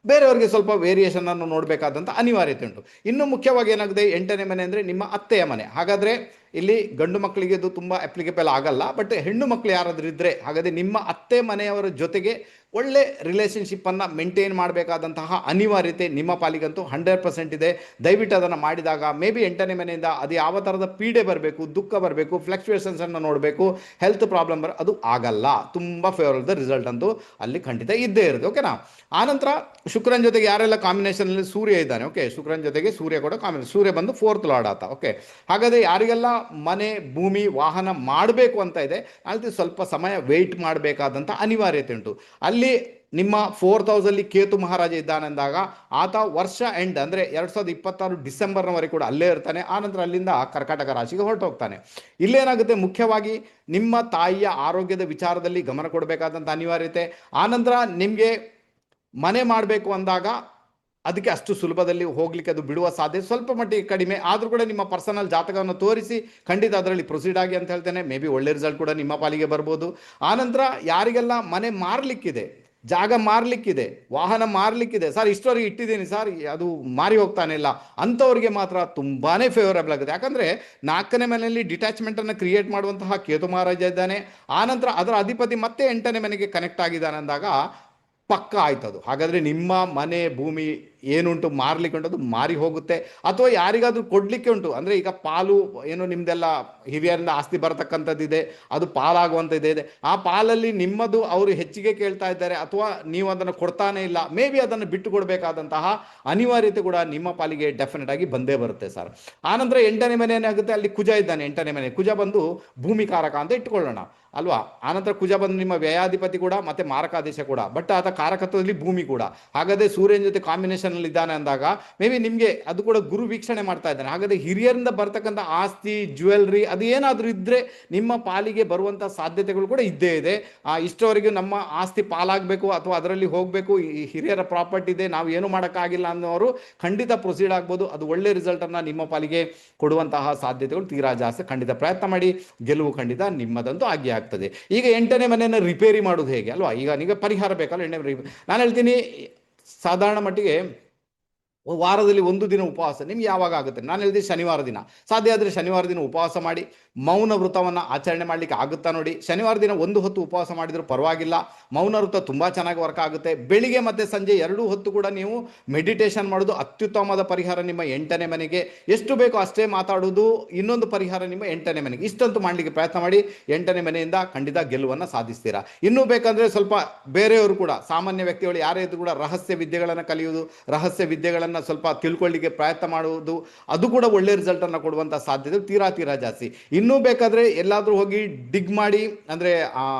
ಬೇರೆಯವರಿಗೆ ಸ್ವಲ್ಪ ವೇರಿಯೇಷನ್ ಅನ್ನು ನೋಡಬೇಕಾದಂಥ ಅನಿವಾರ್ಯತೆ ಉಂಟು. ಇನ್ನು ಮುಖ್ಯವಾಗಿ ಏನಾಗಿದೆ, 8ನೇ ಮನೆ ಅಂದರೆ ನಿಮ್ಮ ಅತ್ತೆಯ ಮನೆ. ಹಾಗಾದರೆ ಇಲ್ಲಿ ಗಂಡು ಮಕ್ಕಳಿಗೆ ಇದು ತುಂಬ ಅಪ್ಲಿಕೇಬಲ್ ಆಗಲ್ಲ, ಬಟ್ ಹೆಣ್ಣು ಮಕ್ಕಳು ಯಾರಾದರೂ ಇದ್ದರೆ ಹಾಗಾದರೆ ನಿಮ್ಮ ಅತ್ತೆ ಮನೆಯವರ ಜೊತೆಗೆ ಒಳ್ಳೆ ರಿಲೇಷನ್ಶಿಪ್ಪನ್ನು ಮೇಂಟೈನ್ ಮಾಡಬೇಕಾದಂತಹ ಅನಿವಾರ್ಯತೆ ನಿಮ್ಮ ಪಾಲಿಗಂತೂ 100% ಇದೆ. ದಯವಿಟ್ಟು ಅದನ್ನು ಮಾಡಿದಾಗ ಮೇ ಬಿ 8ನೇ ಮನೆಯಿಂದ ಅದು ಯಾವ ಥರದ ಪೀಡೆ ಬರಬೇಕು, ದುಃಖ ಬರಬೇಕು, ಫ್ಲಕ್ಚುಯೇಷನ್ಸನ್ನು ನೋಡಬೇಕು, ಹೆಲ್ತ್ ಪ್ರಾಬ್ಲಮ್ ಅದು ಆಗಲ್ಲ. ತುಂಬ ಫೇವರಬಲ್ ರಿಸಲ್ಟ್ ಅಂತೂ ಅಲ್ಲಿ ಖಂಡಿತ ಇದ್ದೇ ಇರುತ್ತೆ. ಓಕೆನಾ. ಆನಂತರ ಶುಕ್ರನ ಜೊತೆಗೆ ಯಾರೆಲ್ಲ ಕಾಂಬಿನೇಷನಲ್ಲಿ ಸೂರ್ಯ ಇದ್ದಾನೆ, ಓಕೆ, ಶುಕ್ರನ ಜೊತೆಗೆ ಸೂರ್ಯ ಕೂಡ ಕಾಂಬಿನೇಷನ್, ಸೂರ್ಯ ಬಂದು 4th ಲಾರ್ಡ್ ಆತ. ಓಕೆ, ಹಾಗಾದರೆ ಯಾರಿಗೆಲ್ಲ ಮನೆ ಭೂಮಿ ವಾಹನ ಮಾಡಬೇಕು ಅಂತ ಇದೆ ಅಲ್ಲಿ ಸ್ವಲ್ಪ ಸಮಯ ವೆಯ್ಟ್ ಮಾಡಬೇಕಾದಂಥ ಅನಿವಾರ್ಯತೆ ಉಂಟು. ಅಲ್ಲಿ ನಿಮ್ಮ 4th ಹೌಸಲ್ಲಿ ಕೇತು ಮಹಾರಾಜ ಇದ್ದಾನೆಂದಾಗ ಆತ ವರ್ಷ ಎಂಡ್ ಅಂದರೆ 2026 ಡಿಸೆಂಬರ್ನವರೆಗೆ ಕೂಡ ಅಲ್ಲೇ ಇರ್ತಾನೆ. ಆನಂತರ ಅಲ್ಲಿಂದ ಕರ್ಕಾಟಕ ರಾಶಿಗೆ ಹೊರಟು ಹೋಗ್ತಾನೆ. ಇಲ್ಲೇನಾಗುತ್ತೆ, ಮುಖ್ಯವಾಗಿ ನಿಮ್ಮ ತಾಯಿಯ ಆರೋಗ್ಯದ ವಿಚಾರದಲ್ಲಿ ಗಮನ ಕೊಡಬೇಕಾದಂಥ ಅನಿವಾರ್ಯತೆ. ಆನಂತರ ನಿಮಗೆ ಮನೆ ಮಾಡಬೇಕು ಅಂದಾಗ ಅದಕ್ಕೆ ಅಷ್ಟು ಸುಲಭದಲ್ಲಿ ಹೋಗ್ಲಿಕ್ಕೆ ಅದು ಬಿಡುವ ಸಾಧ್ಯತೆ ಸ್ವಲ್ಪ ಮಟ್ಟಿಗೆ ಕಡಿಮೆ. ಆದರೂ ಕೂಡ ನಿಮ್ಮ ಪರ್ಸನಲ್ ಜಾತಕವನ್ನು ತೋರಿಸಿ ಖಂಡಿತ ಅದರಲ್ಲಿ ಪ್ರೊಸೀಡ್ ಆಗಿ ಅಂತ ಹೇಳ್ತೇನೆ. ಮೇ ಬಿ ಒಳ್ಳೆ ರಿಸಲ್ಟ್ ಕೂಡ ನಿಮ್ಮ ಪಾಲಿಗೆ ಬರ್ಬೋದು. ಆನಂತರ ಯಾರಿಗೆಲ್ಲ ಮನೆ ಮಾರಲಿಕ್ಕಿದೆ, ಜಾಗ ಮಾರಲಿಕ್ಕಿದೆ, ವಾಹನ ಮಾರಲಿಕ್ಕಿದೆ, ಸರ್ ಇಷ್ಟವರೆಗೆ ಇಟ್ಟಿದ್ದೀನಿ ಸರ್ ಅದು ಮಾರಿ ಹೋಗ್ತಾನೆ ಇಲ್ಲ, ಅಂಥವ್ರಿಗೆ ಮಾತ್ರ ತುಂಬಾ ಫೇವರಬಲ್ ಆಗುತ್ತೆ. ಯಾಕಂದರೆ 4ನೇ ಮನೆಯಲ್ಲಿ ಡಿಟ್ಯಾಚ್ಮೆಂಟನ್ನು ಕ್ರಿಯೇಟ್ ಮಾಡುವಂತಹ ಕೇತು ಮಹಾರಾಜ ಇದ್ದಾನೆ. ಆನಂತರ ಅದರ ಅಧಿಪತಿ ಮತ್ತೆ 8ನೇ ಮನೆಗೆ ಕನೆಕ್ಟ್ ಆಗಿದ್ದಾನೆ ಅಂದಾಗ ಪಕ್ಕ ಆಯ್ತದು. ಹಾಗಾದರೆ ನಿಮ್ಮ ಮನೆ ಭೂಮಿ ಏನುಂಟು ಮಾರಲಿಕ್ಕೆ ಉಂಟು ಅದು ಮಾರಿ ಹೋಗುತ್ತೆ. ಅಥವಾ ಯಾರಿಗಾದ್ರೂ ಕೊಡಲಿಕ್ಕೆ ಉಂಟು ಅಂದರೆ ಈಗ ಪಾಲು ಏನು ನಿಮ್ಮದೆಲ್ಲ ಹಿರಿಯರಿಂದ ಆಸ್ತಿ ಬರತಕ್ಕಂಥದ್ದಿದೆ, ಅದು ಪಾಲಾಗುವಂಥದ್ದು ಇದೆ, ಆ ಪಾಲಲ್ಲಿ ನಿಮ್ಮದು ಅವರು ಹೆಚ್ಚಿಗೆ ಕೇಳ್ತಾ ಇದ್ದಾರೆ ಅಥವಾ ನೀವು ಅದನ್ನು ಕೊಡ್ತಾನೆ ಇಲ್ಲ, ಮೇ ಬಿ ಅದನ್ನು ಬಿಟ್ಟು ಕೊಡಬೇಕಾದಂತಹ ಅನಿವಾರ್ಯತೆ ಕೂಡ ನಿಮ್ಮ ಪಾಲಿಗೆ ಡೆಫಿನೆಟ್ ಆಗಿ ಬಂದೇ ಬರುತ್ತೆ ಸರ್. ಆನಂತರ 8ನೇ ಮನೆ ಏನಾಗುತ್ತೆ, ಅಲ್ಲಿ ಕುಜ ಇದ್ದಾನೆ. 8ನೇ ಮನೆ ಕುಜ ಬಂದು ಭೂಮಿಕಾರಕ ಅಂತ ಇಟ್ಕೊಳ್ಳೋಣ ಅಲ್ವಾ. ಆನಂತರ ಕುಜ ಬಂದು ನಿಮ್ಮ ವ್ಯಯಾಧಿಪತಿ ಕೂಡ ಮತ್ತೆ ಮಾರಕಾದೇಶ ಕೂಡ, ಬಟ್ ಆತ ಕಾರಕತ್ವದಲ್ಲಿ ಭೂಮಿ ಕೂಡ. ಹಾಗಾದರೆ ಸೂರ್ಯನ ಜೊತೆ ಕಾಂಬಿನೇಷನ್ ಅಲ್ಲಿ ಇದ್ದಾನೆ ಅಂದಾಗ ಮೇ ಬಿ ನಿಮಗೆ ಅದು ಕೂಡ ಗುರು ವೀಕ್ಷಣೆ ಮಾಡ್ತಾ ಇದ್ದಾನೆ. ಹಾಗಾದರೆ ಹಿರಿಯರಿಂದ ಬರ್ತಕ್ಕಂಥ ಆಸ್ತಿ ಜ್ಯುವೆಲ್ರಿ ಅದು ಏನಾದರೂ ಇದ್ದರೆ ನಿಮ್ಮ ಪಾಲಿಗೆ ಬರುವಂಥ ಸಾಧ್ಯತೆಗಳು ಕೂಡ ಇದ್ದೇ ಇದೆ. ಇಷ್ಟವರೆಗೂ ನಮ್ಮ ಆಸ್ತಿ ಪಾಲಾಗಬೇಕು ಅಥವಾ ಅದರಲ್ಲಿ ಹೋಗಬೇಕು, ಈ ಹಿರಿಯರ ಪ್ರಾಪರ್ಟಿ ಇದೆ, ನಾವು ಏನು ಮಾಡೋಕ್ಕಾಗಿಲ್ಲ ಅನ್ನೋರು ಖಂಡಿತ ಪ್ರೊಸೀಡ್ ಆಗ್ಬೋದು. ಅದು ಒಳ್ಳೆ ರಿಸಲ್ಟನ್ನು ನಿಮ್ಮ ಪಾಲಿಗೆ ಕೊಡುವಂತಹ ಸಾಧ್ಯತೆಗಳು ತೀರಾ ಜಾಸ್ತಿ. ಖಂಡಿತ ಪ್ರಯತ್ನ ಮಾಡಿ, ಗೆಲುವು ಖಂಡಿತ ನಿಮ್ಮದಂತೂ ಆಗಿ ಆಗ್ತದೆ. ಈಗ 8ನೇ ಮನೆಯನ್ನು ರಿಪೇರಿ ಮಾಡೋದು ಹೇಗೆ ಅಲ್ವಾ, ಈಗ ಪರಿಹಾರ ಬೇಕಲ್ಲ. ನಾನು ಹೇಳ್ತೀನಿ ಸಾಧಾರಣ ಮಟ್ಟಿಗೆ ವಾರದಲ್ಲಿ 1 ದಿನ ಉಪವಾಸ ನಿಮ್ಗೆ ಯಾವಾಗ ಆಗುತ್ತೆ, ನಾನು ಹೇಳಿದೆ ಶನಿವಾರ ದಿನ, ಸಾಧ್ಯ ಆದರೆ ಶನಿವಾರ ದಿನ ಉಪವಾಸ ಮಾಡಿ ಮೌನ ವ್ರತವನ್ನು ಆಚರಣೆ ಮಾಡಲಿಕ್ಕೆ ಆಗುತ್ತಾ ನೋಡಿ. ಶನಿವಾರ ದಿನ 1 ಹೊತ್ತು ಉಪವಾಸ ಮಾಡಿದರೂ ಪರವಾಗಿಲ್ಲ, ಮೌನ ವ್ರತ ತುಂಬ ಚೆನ್ನಾಗಿ ವರ್ಕ್ ಆಗುತ್ತೆ. ಬೆಳಿಗ್ಗೆ ಮತ್ತು ಸಂಜೆ 2 ಹೊತ್ತು ಕೂಡ ನೀವು ಮೆಡಿಟೇಷನ್ ಮಾಡೋದು ಅತ್ಯುತ್ತಮವಾದ ಪರಿಹಾರ ನಿಮ್ಮ 8ನೇ ಮನೆಗೆ. ಎಷ್ಟು ಬೇಕೋ ಅಷ್ಟೇ ಮಾತಾಡೋದು ಇನ್ನೊಂದು ಪರಿಹಾರ ನಿಮ್ಮ 8ನೇ ಮನೆಗೆ. ಇಷ್ಟಂತೂ ಮಾಡಲಿಕ್ಕೆ ಪ್ರಯತ್ನ ಮಾಡಿ, 8ನೇ ಮನೆಯಿಂದ ಖಂಡಿತ ಗೆಲುವನ್ನು ಸಾಧಿಸ್ತೀರಾ. ಇನ್ನೂ ಬೇಕಂದರೆ ಸ್ವಲ್ಪ ಬೇರೆಯವರು ಕೂಡ, ಸಾಮಾನ್ಯ ವ್ಯಕ್ತಿಗಳು ಯಾರೇ ಇದ್ರೂ ಕೂಡ ರಹಸ್ಯ ವಿದ್ಯೆಗಳನ್ನು ಕಲಿಯುವುದು, ರಹಸ್ಯ ವಿದ್ಯೆಗಳನ್ನು ಸ್ವಲ್ಪ ತಿಳ್ಕೊಳ್ಳಿಕ್ಕೆ ಪ್ರಯತ್ನ ಮಾಡುವುದು, ಅದು ಕೂಡ ಒಳ್ಳೆ ರಿಸಲ್ಟನ್ನು ಕೊಡುವಂಥ ಸಾಧ್ಯತೆ ತೀರಾ ಜಾಸ್ತಿ. ಇನ್ನೂ ಬೇಕಾದರೆ ಎಲ್ಲಾದರೂ ಹೋಗಿ ಡಿಗ್ ಮಾಡಿ ಅಂದರೆ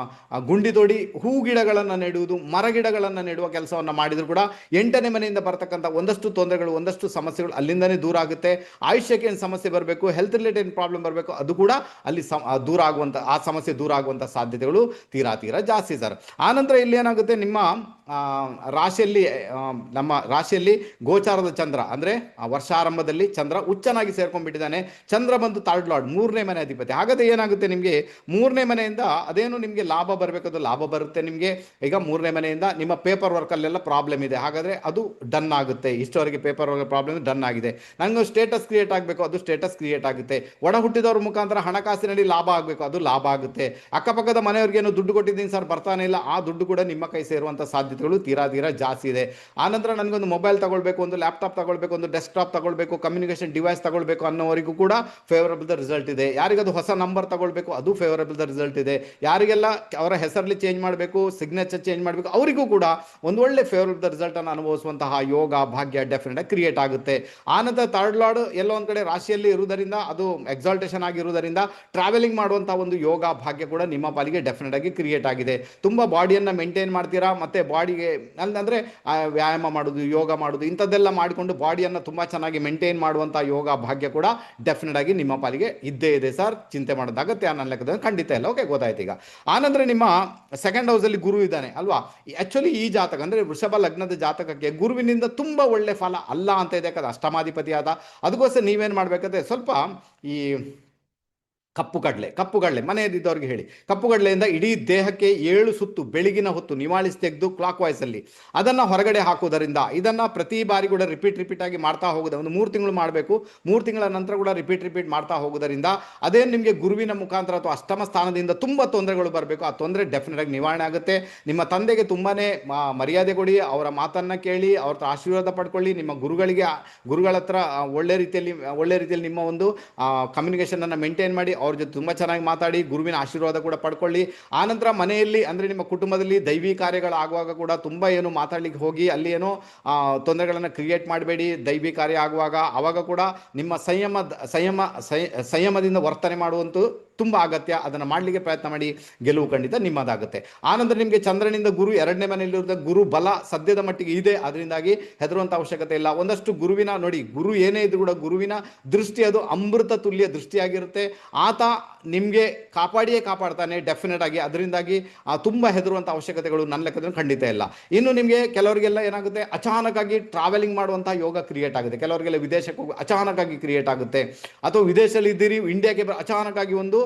ಗುಂಡಿ ತೋಡಿ ಹೂ ಗಿಡಗಳನ್ನು ನೆಡುವುದು, ಮರ ಗಿಡಗಳನ್ನು ನೆಡುವ ಕೆಲಸವನ್ನು ಮಾಡಿದರೂ ಕೂಡ 8ನೇ ಮನೆಯಿಂದ ಬರ್ತಕ್ಕಂಥ ಒಂದಷ್ಟು ತೊಂದರೆಗಳು, ಒಂದಷ್ಟು ಸಮಸ್ಯೆಗಳು ಅಲ್ಲಿಂದನೇ ದೂರ ಆಗುತ್ತೆ. ಆಯುಷ್ಯಕ್ಕೆ ಏನು ಸಮಸ್ಯೆ ಬರಬೇಕು, ಹೆಲ್ತ್ ರಿಲೇಟೆಡ್ ಪ್ರಾಬ್ಲಮ್ ಬರಬೇಕು, ಅದು ಕೂಡ ಅಲ್ಲಿ ದೂರ ಆಗುವಂಥ, ಆ ಸಮಸ್ಯೆ ದೂರ ಆಗುವಂಥ ಸಾಧ್ಯತೆಗಳು ತೀರಾ ಜಾಸ್ತಿ ಸರ್. ಆನಂತರ ಇಲ್ಲಿ ಏನಾಗುತ್ತೆ, ನಿಮ್ಮ ರಾಶಿಯಲ್ಲಿ, ನಮ್ಮ ರಾಶಿಯಲ್ಲಿ ಗೋಚಾರದ ಚಂದ್ರ ಅಂದರೆ ವರ್ಷಾರಂಭದಲ್ಲಿ ಚಂದ್ರ ಉಚ್ಚನಾಗಿ ಸೇರ್ಕೊಂಡ್ಬಿಟ್ಟಿದ್ದಾನೆ. ಚಂದ್ರ ಬಂದು 3rd ಲಾರ್ಡ್, 3ನೇ ಮನೆ ಅಧಿಪತಿ. ಹಾಗಾದರೆ ಏನಾಗುತ್ತೆ, ನಿಮಗೆ 3ನೇ ಮನೆಯಿಂದ ಅದೇನು ನಿಮಗೆ ಲಾಭ ಬರಬೇಕದು ಲಾಭ ಬರುತ್ತೆ ನಿಮಗೆ. ಈಗ 3ನೇ ಮನೆಯಿಂದ ನಿಮ್ಮ ಪೇಪರ್ ವರ್ಕಲ್ಲೆಲ್ಲ ಪ್ರಾಬ್ಲಮ್ ಇದೆ, ಹಾಗಾದರೆ ಅದು ಡನ್ ಆಗುತ್ತೆ. ಇಷ್ಟವರೆಗೆ ಪೇಪರ್ ವರ್ಕ್ ಪ್ರಾಬ್ಲಮ್ ಡನ್ ಆಗಿದೆ. ನನಗೆ ಸ್ಟೇಟಸ್ ಕ್ರಿಯೇಟ್ ಆಗಬೇಕು, ಅದು ಸ್ಟೇಟಸ್ ಕ್ರಿಯೇಟ್ ಆಗುತ್ತೆ. ಒಡ ಹುಟ್ಟಿದವ್ರ ಮುಖಾಂತರ ಹಣಕಾಸಿನಲ್ಲಿ ಲಾಭ ಆಗಬೇಕು, ಅದು ಲಾಭ ಆಗುತ್ತೆ. ಅಕ್ಕಪಕ್ಕದ ಮನೆಯವ್ರಿಗೇನು ದುಡ್ಡು ಕೊಟ್ಟಿದ್ದೀನಿ ಸರ್ ಬರ್ತಾನೆ ಇಲ್ಲ, ಆ ದುಡ್ಡು ಕೂಡ ನಿಮ್ಮ ಕೈ ಸೇರುವಂಥ ಸಾಧ್ಯತೆಗಳು ತೀರಾ ಜಾಸ್ತಿ ಇದೆ. ಆನಂತರ ನನಗೊಂದು ಮೊಬೈಲ್ ತಗೊಳ್ಬೇಕು, ಒಂದು ಲ್ಯಾಪ್ಟಾಪ್ ತಗೊಳ್ಬೇಕು, ಒಂದು ಡೆಸ್ಕ್ಟಾಪ್ ತಗೊಳ್ಬೇಕು, ಕಮ್ಯುನಿಕೇಷನ್ ಡಿವೈಸ್ ತಗೊಳ್ಬೇಕು ಅನ್ನೋವರಿಗೂ ಕೂಡ ಫೇವರಬಲ್ ರಿಸಲ್ಟ್ ಇದೆ. ಯಾರಿಗಾದ್ರೂ ಯಾರಿಗದು ಹೊಸ ನಂಬರ್ ತಗೊಳ್ಬೇಕು ಅದು ಫೇವರಬಲ್ ರಿಸಲ್ಟ್ ಇದೆ. ಯಾರಿಗೆಲ್ಲ ಅವರ ಹೆಸರಲ್ಲಿ ಚೇಂಜ್ ಮಾಡಬೇಕು, ಸಿಗ್ನೇಚರ್ ಚೇಂಜ್ ಮಾಡಬೇಕು, ಅವರಿಗೂ ಕೂಡ ಒಂದು ಒಳ್ಳೆ ಫೇವರಬಲ್ ರಿಸಲ್ಟ್ ಅನ್ನು ಅನುಭವಿಸುವಂತಹ ಯೋಗ ಭಾಗ್ಯ ಡೆಫಿನೆಟ್ ಆಗಿ ಕ್ರಿಯೇಟ್ ಆಗುತ್ತೆ. ಆನಂತರ ಥರ್ಡ್ ಲಾರ್ಡ್ ಎಲ್ಲೋ ಒಂದು ಕಡೆ ರಾಶಿಯಲ್ಲಿ ಇರುವುದರಿಂದ, ಅದು ಎಕ್ಸಾಲ್ಟೇಷನ್ ಆಗಿರುವುದರಿಂದ ಟ್ರಾವೆಲಿಂಗ್ ಮಾಡುವಂತಹ ಒಂದು ಯೋಗ ಭಾಗ್ಯ ಕೂಡ ನಿಮ್ಮ ಪಾಲಿಗೆ ಡೆಫಿನೆಟ್ ಆಗಿ ಕ್ರಿಯೇಟ್ ಆಗಿದೆ. ತುಂಬ ಬಾಡಿಯನ್ನು ಮೇಂಟೈನ್ ಮಾಡ್ತೀರಾ, ಮತ್ತೆ ಬಾಡಿಗೆ ಅಂದರೆ ವ್ಯಾಯಾಮ ಮಾಡೋದು, ಯೋಗ ಮಾಡೋದು, ಇಂಥದ್ದೆಲ್ಲ ಮಾಡಿಕೊಂಡು ಬಾಡಿಯನ್ನು ತುಂಬ ಚೆನ್ನಾಗಿ ಮೇಂಟೈನ್ ಮಾಡುವಂಥ ಯೋಗ ಭಾಗ್ಯ ಕೂಡ ಡೆಫಿನೆಟ್ ಆಗಿ ನಿಮ್ಮ ಪಾಲಿಗೆ ಇದ್ದೇ ಇದೆ ಸರ್. ಚಿಂತೆ ಮಾಡೋದಾಗತ್ತೆ ನನ್ನ ಲೆಕ್ಕದಲ್ಲಿ ಖಂಡಿತ ಇಲ್ಲ. ಓಕೆ, ಗೊತ್ತಾಯ್ತು. ಈಗ ಆನಂತರ ನಿಮ್ಮ ಸೆಕೆಂಡ್ ಹೌಸಲ್ಲಿ ಗುರು ಇದ್ದಾನೆ ಅಲ್ವಾ. ಆ್ಯಕ್ಚುಲಿ ಈ ಜಾತಕ ಅಂದರೆ ವೃಷಭ ಲಗ್ನದ ಜಾತಕಕ್ಕೆ ಗುರುವಿನಿಂದ ತುಂಬ ಒಳ್ಳೆ ಫಲ ಅಲ್ಲ ಅಂತ ಇದೆ, ಯಾಕಂದ್ರೆ ಅಷ್ಟಮಾಧಿಪತಿ ಆದ. ಅದಕ್ಕೋಸ್ಕರ ನೀವೇನು ಮಾಡಬೇಕಂದ್ರೆ ಸ್ವಲ್ಪ ಈ ಕಪ್ಪು ಕಡಲೆ ಮನೆಯಲ್ಲಿದ್ದವ್ರಿಗೆ ಹೇಳಿ, ಕಪ್ಪು ಕಡಲೆಯಿಂದ ಇಡೀ ದೇಹಕ್ಕೆ 7 ಸುತ್ತು ಬೆಳಗಿನ ಹೊತ್ತು ನಿವಾಳಿಸಿ ತೆಗೆದು ಕ್ಲಾಕ್ ವೈಸಲ್ಲಿ ಅದನ್ನು ಹೊರಗಡೆ ಹಾಕೋದರಿಂದ, ಇದನ್ನು ಪ್ರತಿ ಬಾರಿ ಕೂಡ ರಿಪೀಟ್ ಆಗಿ ಮಾಡ್ತಾ ಹೋಗೋದು, ಒಂದು 3 ತಿಂಗಳು ಮಾಡಬೇಕು. 3 ತಿಂಗಳ ನಂತರ ಕೂಡ ರಿಪೀಟ್ ಮಾಡ್ತಾ ಹೋಗೋದರಿಂದ ಅದೇನು ನಿಮಗೆ ಗುರುವಿನ ಮುಖಾಂತರ ಅಥವಾ ಅಷ್ಟಮ ಸ್ಥಾನದಿಂದ ತುಂಬ ತೊಂದರೆಗಳು ಬರಬೇಕು, ಆ ತೊಂದರೆ ಡೆಫಿನೆಟ್ ಆಗಿ ನಿವಾರಣೆ ಆಗುತ್ತೆ. ನಿಮ್ಮ ತಂದೆಗೆ ತುಂಬಾ ಮರ್ಯಾದೆ ಕೊಡಿ, ಅವರ ಮಾತನ್ನು ಕೇಳಿ, ಅವ್ರ ಹತ್ರ ಆಶೀರ್ವಾದ ಪಡ್ಕೊಳ್ಳಿ. ನಿಮ್ಮ ಗುರುಗಳ ಹತ್ರ ಒಳ್ಳೆ ರೀತಿಯಲ್ಲಿ ನಿಮ್ಮ ಒಂದು ಕಮ್ಯುನಿಕೇಷನನ್ನು ಮೇಂಟೈನ್ ಮಾಡಿ, ಅವ್ರ ಜೊತೆ ತುಂಬ ಚೆನ್ನಾಗಿ ಮಾತಾಡಿ, ಗುರುವಿನ ಆಶೀರ್ವಾದ ಕೂಡ ಪಡ್ಕೊಳ್ಳಿ. ಆನಂತರ ಮನೆಯಲ್ಲಿ ಅಂದರೆ ನಿಮ್ಮ ಕುಟುಂಬದಲ್ಲಿ ದೈವಿ ಕಾರ್ಯಗಳು ಆಗುವಾಗ ಕೂಡ ತುಂಬ ಏನು ಮಾತಾಡ್ಲಿಕ್ಕೆ ಹೋಗಿ ಅಲ್ಲಿ ಏನೋ ತೊಂದರೆಗಳನ್ನು ಕ್ರಿಯೇಟ್ ಮಾಡಬೇಡಿ. ದೈವಿ ಕಾರ್ಯ ಆವಾಗ ಕೂಡ ನಿಮ್ಮ ಸಂಯಮದಿಂದ ವರ್ತನೆ ಮಾಡುವಂಥ ತುಂಬ ಅಗತ್ಯ. ಅದನ್ನು ಮಾಡಲಿಕ್ಕೆ ಪ್ರಯತ್ನ ಮಾಡಿ, ಗೆಲುವು ಖಂಡಿತ ನಿಮ್ಮದಾಗುತ್ತೆ. ಆನಂತರ ನಿಮಗೆ ಚಂದ್ರನಿಂದ ಗುರು 2ನೇ ಮನೆಯಲ್ಲಿರುವ ಗುರು ಬಲ ಸದ್ಯದ ಮಟ್ಟಿಗೆ ಇದೆ, ಅದರಿಂದಾಗಿ ಹೆದರುವಂಥ ಅವಶ್ಯಕತೆ ಇಲ್ಲ. ಒಂದಷ್ಟು ಗುರುವಿನ ನೋಡಿ, ಗುರು ಏನೇ ಇದ್ರೂ ಕೂಡ ಗುರುವಿನ ದೃಷ್ಟಿ ಅದು ಅಮೃತ ತುಲ್ಯ ದೃಷ್ಟಿಯಾಗಿರುತ್ತೆ. ಆತ ನಿಮಗೆ ಕಾಪಾಡ್ತಾನೆ ಡೆಫಿನೆಟ್ ಆಗಿ. ಅದರಿಂದಾಗಿ ತುಂಬ ಹೆದರುವಂಥ ಅವಶ್ಯಕತೆಗಳು ನನ್ನ ಲೆಕ್ಕದಲ್ಲಿ ಖಂಡಿತ ಇಲ್ಲ. ಇನ್ನು ನಿಮಗೆ ಕೆಲವರಿಗೆಲ್ಲ ಏನಾಗುತ್ತೆ, ಅಚಾನಕ್ಕಾಗಿ ಟ್ರಾವೆಲಿಂಗ್ ಮಾಡುವಂಥ ಯೋಗ ಕ್ರಿಯೇಟ್ ಆಗುತ್ತೆ. ಕೆಲವರಿಗೆಲ್ಲ ವಿದೇಶಕ್ಕೆ ಹೋಗಿ ಅಚಾನಕ್ಕಾಗಿ ಕ್ರಿಯೇಟ್ ಆಗುತ್ತೆ, ಅಥವಾ ವಿದೇಶದಲ್ಲಿ ಇದ್ದೀರಿ ಇಂಡಿಯಾಗೆ ಅಚಾನಕ್ಕಾಗಿ ಒಂದು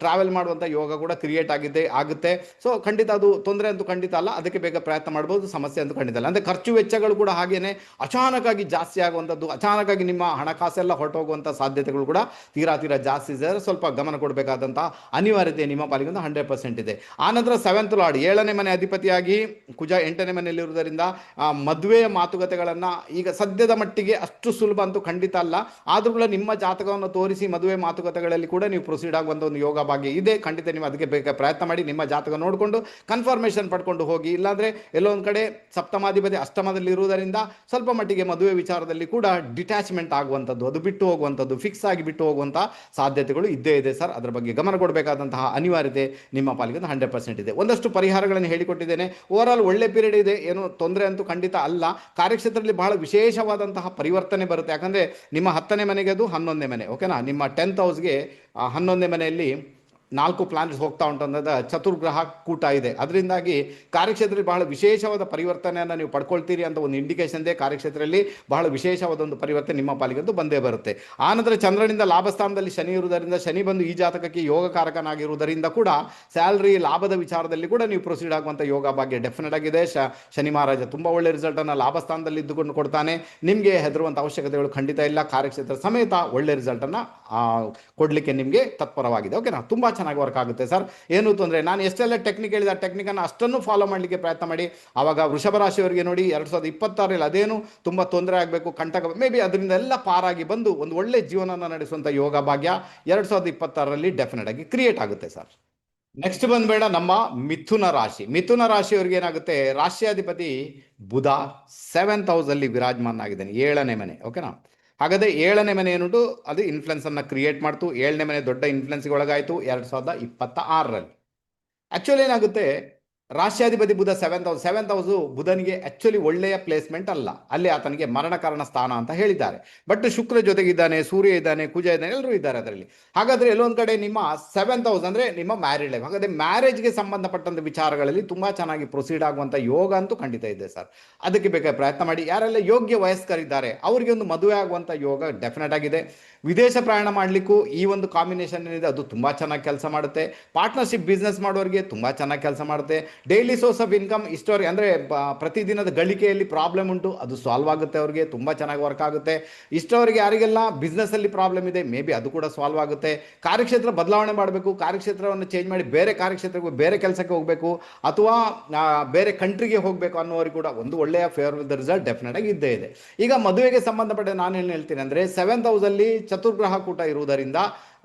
ಟ್ರಾವೆಲ್ ಮಾಡುವಂಥ ಯೋಗ ಕೂಡ ಕ್ರಿಯೇಟ್ ಆಗುತ್ತೆ. ಸೊ ಖಂಡಿತ ಅದು ತೊಂದರೆ ಅಂತೂ ಖಂಡಿತ ಅಲ್ಲ, ಅದಕ್ಕೆ ಬೇಗ ಪ್ರಯತ್ನ ಮಾಡ್ಬೋದು, ಸಮಸ್ಯೆ ಅಂತೂ ಖಂಡಿತ ಅಲ್ಲ. ಅಂದರೆ ಖರ್ಚು ವೆಚ್ಚಗಳು ಕೂಡ ಹಾಗೇನೆ ಅಚಾನಕ್ಕಾಗಿ ಜಾಸ್ತಿ ಆಗುವಂಥದ್ದು, ಅಚಾನಕ್ಕಾಗಿ ನಿಮ್ಮ ಹಣಕಾಸೆಲ್ಲ ಹೊರಟೋಗುವಂಥ ಸಾಧ್ಯತೆಗಳು ಕೂಡ ತೀರಾ ಜಾಸ್ತಿ ಇದೆ. ಸ್ವಲ್ಪ ಗಮನ ಕೊಡಬೇಕಾದಂಥ ಅನಿವಾರ್ಯತೆ ನಿಮ್ಮ ಪಾಲಿಗೆ 100% ಇದೆ. ಆನಂತರ 7th ಲಾರ್ಡ್ 7ನೇ ಮನೆ ಅಧಿಪತಿಯಾಗಿ ಕುಜ 8ನೇ ಮನೆಯಲ್ಲಿರುವುದರಿಂದ ಮದುವೆಯ ಮಾತುಕತೆಗಳನ್ನು ಈಗ ಸದ್ಯದ ಮಟ್ಟಿಗೆ ಅಷ್ಟು ಸುಲಭ ಅಂತೂ ಖಂಡಿತ ಅಲ್ಲ. ಆದರೂ ಕೂಡ ನಿಮ್ಮ ಜಾತಕವನ್ನು ತೋರಿಸಿ ಮದುವೆ ಮಾತುಕತೆಗಳಲ್ಲಿ ಕೂಡ ನೀವು ಪ್ರೊಸೀಡ್ ಆಗುವಂಥ ಒಂದು ಯೋಗ ಭಾಗ್ಯ ಇದೆ. ಖಂಡಿತ ನೀವು ಅದಕ್ಕೆ ಬೇಕಾದ ಪ್ರಯತ್ನ ಮಾಡಿ, ನಿಮ್ಮ ಜಾತಕ ನೋಡಿಕೊಂಡು ಕನ್ಫರ್ಮೇಷನ್ ಪಡ್ಕೊಂಡು ಹೋಗಿ. ಇಲ್ಲಾಂದರೆ ಎಲ್ಲೋ ಒಂದು ಕಡೆ ಸಪ್ತಮಾಧಿಪತಿ ಅಷ್ಟಮದಲ್ಲಿ ಇರುವುದರಿಂದ ಸ್ವಲ್ಪ ಮಟ್ಟಿಗೆ ಮದುವೆ ವಿಚಾರದಲ್ಲಿ ಕೂಡ ಡಿಟ್ಯಾಚ್ಮೆಂಟ್ ಆಗುವಂಥದ್ದು, ಅದು ಬಿಟ್ಟು ಹೋಗುವಂಥದ್ದು, ಫಿಕ್ಸ್ ಆಗಿ ಬಿಟ್ಟು ಹೋಗುವಂಥ ಸಾಧ್ಯತೆಗಳು ಇದ್ದೇ ಇದೆ ಸರ್. ಅದರ ಬಗ್ಗೆ ಗಮನ ಕೊಡಬೇಕಾದಂತಹ ಅನಿವಾರ್ಯತೆ ನಿಮ್ಮ ಪಾಲಿಗೆ 100% ಇದೆ. ಒಂದಷ್ಟು ಪರಿಹಾರಗಳನ್ನು ಹೇಳಿಕೊಟ್ಟಿದ್ದೇನೆ. ಓವರಾಲ್ ಒಳ್ಳೆ ಪೀರಿಯಡ್ ಇದೆ, ಏನು ತೊಂದರೆ ಅಂತೂ ಖಂಡಿತ ಅಲ್ಲ. ಕಾರ್ಯಕ್ಷೇತ್ರದಲ್ಲಿ ಬಹಳ ವಿಶೇಷವಾದಂತಹ ಪರಿವರ್ತನೆ ಬರುತ್ತೆ. ಯಾಕಂದರೆ ನಿಮ್ಮ 10ನೇ ಮನೆಗೆ ಅದು 11ನೇ ಮನೆ, ಓಕೆನಾ. ನಿಮ್ಮ 10th ಹೌಸ್ಗೆ 11ನೇ ಮನೆಯಲ್ಲಿ 4 ಪ್ಲಾನೆಟ್ಸ್ ಹೋಗ್ತಾ ಉಂಟು, ಚತುರ್ಗ್ರಹ ಕೂಟ ಇದೆ. ಅದರಿಂದಾಗಿ ಕಾರ್ಯಕ್ಷೇತ್ರದಲ್ಲಿ ಬಹಳ ವಿಶೇಷವಾದ ಪರಿವರ್ತನೆಯನ್ನು ನೀವು ಪಡ್ಕೊಳ್ತೀರಿ ಅಂತ ಒಂದು ಇಂಡಿಕೇಶನ್ ಇದೆ. ಕಾರ್ಯಕ್ಷೇತ್ರದಲ್ಲಿ ಬಹಳ ವಿಶೇಷವಾದ ಒಂದು ಪರಿವರ್ತನೆ ನಿಮ್ಮ ಪಾಲಿಗಂತೂ ಬಂದೇ ಬರುತ್ತೆ. ಆನಂತರ ಚಂದ್ರನಿಂದ ಲಾಭಸ್ಥಾನದಲ್ಲಿ ಶನಿ ಇರುವುದರಿಂದ, ಶನಿ ಬಂದು ಈ ಜಾತಕಕ್ಕೆ ಯೋಗಕಾರಕನಾಗಿರುವುದರಿಂದ ಕೂಡ ಸ್ಯಾಲ್ರಿ ಲಾಭದ ವಿಚಾರದಲ್ಲಿ ಕೂಡ ನೀವು ಪ್ರೊಸೀಡ್ ಆಗುವಂಥ ಯೋಗ ಭಾಗ್ಯ ಡೆಫಿನೆಟ್ ಆಗಿದೆ. ಶನಿ ಮಹಾರಾಜ ತುಂಬ ಒಳ್ಳೆ ರಿಸಲ್ಟನ್ನು ಲಾಭಸ್ಥಾನದಲ್ಲಿ ಇದ್ದುಕೊಂಡು ಕೊಡ್ತಾನೆ. ನಿಮಗೆ ಹೆದರುವಂಥ ಅವಶ್ಯಕತೆಗಳು ಖಂಡಿತ ಇಲ್ಲ. ಕಾರ್ಯಕ್ಷೇತ್ರ ಸಮೇತ ಒಳ್ಳೆ ರಿಸಲ್ಟನ್ನು ಕೊಡಲಿಕ್ಕೆ ನಿಮಗೆ ತತ್ಪರವಾಗಿದೆ. ಓಕೆನಾ, ತುಂಬ ಚೆನ್ನಾಗಿ ವರ್ಕ್ ಆಗುತ್ತೆ ಸರ್. ಏನು ತೊಂದರೆ, ನಾನು ಎಷ್ಟೆಲ್ಲ ಟೆಕ್ನಿಕ್ ಹೇಳಿದ ಟೆಕ್ನಿಕನ್ನು ಅಷ್ಟನ್ನು ಫಾಲೋ ಮಾಡಲಿಕ್ಕೆ ಪ್ರಯತ್ನ ಮಾಡಿ. ಆವಾಗ ವೃಷಭ ರಾಶಿಯವರಿಗೆ ನೋಡಿ 2026 ಅದೇನು ತುಂಬ ತೊಂದರೆ ಆಗಬೇಕು, ಕಂಟಕ ಮೇ ಬಿ ಅದರಿಂದ ಎಲ್ಲ ಪಾರಾಗಿ ಬಂದು ಒಂದು ಒಳ್ಳೆ ಜೀವನವನ್ನು ನಡೆಸುವಂಥ ಯೋಗ ಭಾಗ್ಯ 2026 ಡೆಫಿನೆಟ್ ಆಗಿ ಕ್ರಿಯೇಟ್ ಆಗುತ್ತೆ ಸರ್. ನೆಕ್ಸ್ಟ್ ಬಂದ್ಬೇಡ ನಮ್ಮ ಮಿಥುನ ರಾಶಿಯವರಿಗೆ ಏನಾಗುತ್ತೆ, ರಾಶ್ಯಾಧಿಪತಿ ಬುಧ 7th ಹೌಸಲ್ಲಿ ವಿರಾಜಮಾನ ಆಗಿದ್ದಾನೆ, 7ನೇ ಮನೆ, ಓಕೆನಾ. ಹಾಗಾದರೆ 7ನೇ ಮನೆ ಏನುಂಟು ಅದು ಇನ್ಫ್ಲುಯೆನ್ಸನ್ನು ಕ್ರಿಯೇಟ್ ಮಾಡ್ತು. 7ನೇ ಮನೆ ದೊಡ್ಡ ಇನ್ಫ್ಲುಯೆನ್ಸ್ಗೆ ಒಳಗಾಯಿತು 2026. ಆ್ಯಕ್ಚುಲಿ ಏನಾಗುತ್ತೆ, ರಾಶ್ಯಾಧಿಪತಿ ಬುಧ 7th ಹೌಸು ಬುಧನಿಗೆ ಆ್ಯಕ್ಚುಲಿ ಒಳ್ಳೆಯ ಪ್ಲೇಸ್ಮೆಂಟ್ ಅಲ್ಲ, ಅಲ್ಲಿ ಆತನಿಗೆ ಮರಣಕಾರಣ ಸ್ಥಾನ ಅಂತ ಹೇಳಿದ್ದಾರೆ. ಬಟ್ ಶುಕ್ರ ಜೊತೆಗಿದ್ದಾನೆ, ಸೂರ್ಯ ಇದ್ದಾನೆ, ಕುಜ ಇದ್ದಾನೆ, ಎಲ್ಲರೂ ಇದ್ದಾರೆ ಅದರಲ್ಲಿ. ಹಾಗಾದರೆ ಎಲ್ಲೊಂದು ಕಡೆ ನಿಮ್ಮ 7th ಹೌಸ್ ಅಂದರೆ ನಿಮ್ಮ ಮ್ಯಾರಿಡ್ ಲೈಫ್, ಹಾಗಾದರೆ ಮ್ಯಾರೇಜ್ಗೆ ಸಂಬಂಧಪಟ್ಟಂಥ ವಿಚಾರಗಳಲ್ಲಿ ತುಂಬ ಚೆನ್ನಾಗಿ ಪ್ರೊಸೀಡ್ ಆಗುವಂಥ ಯೋಗ ಅಂತೂ ಖಂಡಿತ ಇದೆ ಸರ್. ಅದಕ್ಕೆ ಬೇಕಾದ ಪ್ರಯತ್ನ ಮಾಡಿ. ಯಾರೆಲ್ಲ ಯೋಗ್ಯ ವಯಸ್ಕರಿದ್ದಾರೆ ಅವರಿಗೆ ಒಂದು ಮದುವೆ ಆಗುವಂಥ ಯೋಗ ಡೆಫಿನೆಟ್ ಆಗಿದೆ. ವಿದೇಶ ಪ್ರಯಾಣ ಮಾಡಲಿಕ್ಕೂ ಈ ಒಂದು ಕಾಂಬಿನೇಷನ್ ಏನಿದೆ ಅದು ತುಂಬ ಚೆನ್ನಾಗಿ ಕೆಲಸ ಮಾಡುತ್ತೆ. ಪಾರ್ಟ್ನರ್ಶಿಪ್ ಬಿಸ್ನೆಸ್ ಮಾಡೋರಿಗೆ ತುಂಬ ಚೆನ್ನಾಗಿ ಕೆಲಸ ಮಾಡುತ್ತೆ. ಡೈಲಿ ಸೋರ್ಸ್ ಆಫ್ ಇನ್ಕಮ್ ಇಷ್ಟವರೆಗೆ ಅಂದರೆ ಪ್ರತಿದಿನದ ಗಳಿಕೆಯಲ್ಲಿ ಪ್ರಾಬ್ಲಮ್ ಉಂಟು, ಅದು ಸಾಲ್ವ್ ಆಗುತ್ತೆ, ಅವ್ರಿಗೆ ತುಂಬ ಚೆನ್ನಾಗಿ ವರ್ಕ್ ಆಗುತ್ತೆ. ಇಷ್ಟವರೆಗೆ ಯಾರಿಗೆಲ್ಲ ಬಿಸ್ನೆಸ್ಸಲ್ಲಿ ಪ್ರಾಬ್ಲಮ್ ಇದೆ ಮೇ ಬಿ ಅದು ಕೂಡ ಸಾಲ್ವ್ ಆಗುತ್ತೆ. ಕಾರ್ಯಕ್ಷೇತ್ರ ಬದಲಾವಣೆ ಮಾಡಬೇಕು, ಕಾರ್ಯಕ್ಷೇತ್ರವನ್ನು ಚೇಂಜ್ ಮಾಡಿ ಬೇರೆ ಕಾರ್ಯಕ್ಷೇತ್ರಕ್ಕೆ ಬೇರೆ ಕೆಲಸಕ್ಕೆ ಹೋಗಬೇಕು, ಅಥವಾ ಬೇರೆ ಕಂಟ್ರಿಗೆ ಹೋಗಬೇಕು ಅನ್ನೋರಿಗೆ ಕೂಡ ಒಂದು ಒಳ್ಳೆಯ ಫೇವರಬಲ್ ರಿಸಲ್ಟ್ ಡೆಫಿನೆಟ್ ಆಗಿ ಇದ್ದೇ ಇದೆ. ಈಗ ಮದುವೆಗೆ ಸಂಬಂಧಪಟ್ಟ ನಾನು ಏನು ಹೇಳ್ತೀನಿ ಅಂದರೆ 7th ಹೌಸಲ್ಲಿ ಚತುರ್ಗ್ರಹ ಕೂಟ ಇರುವುದರಿಂದ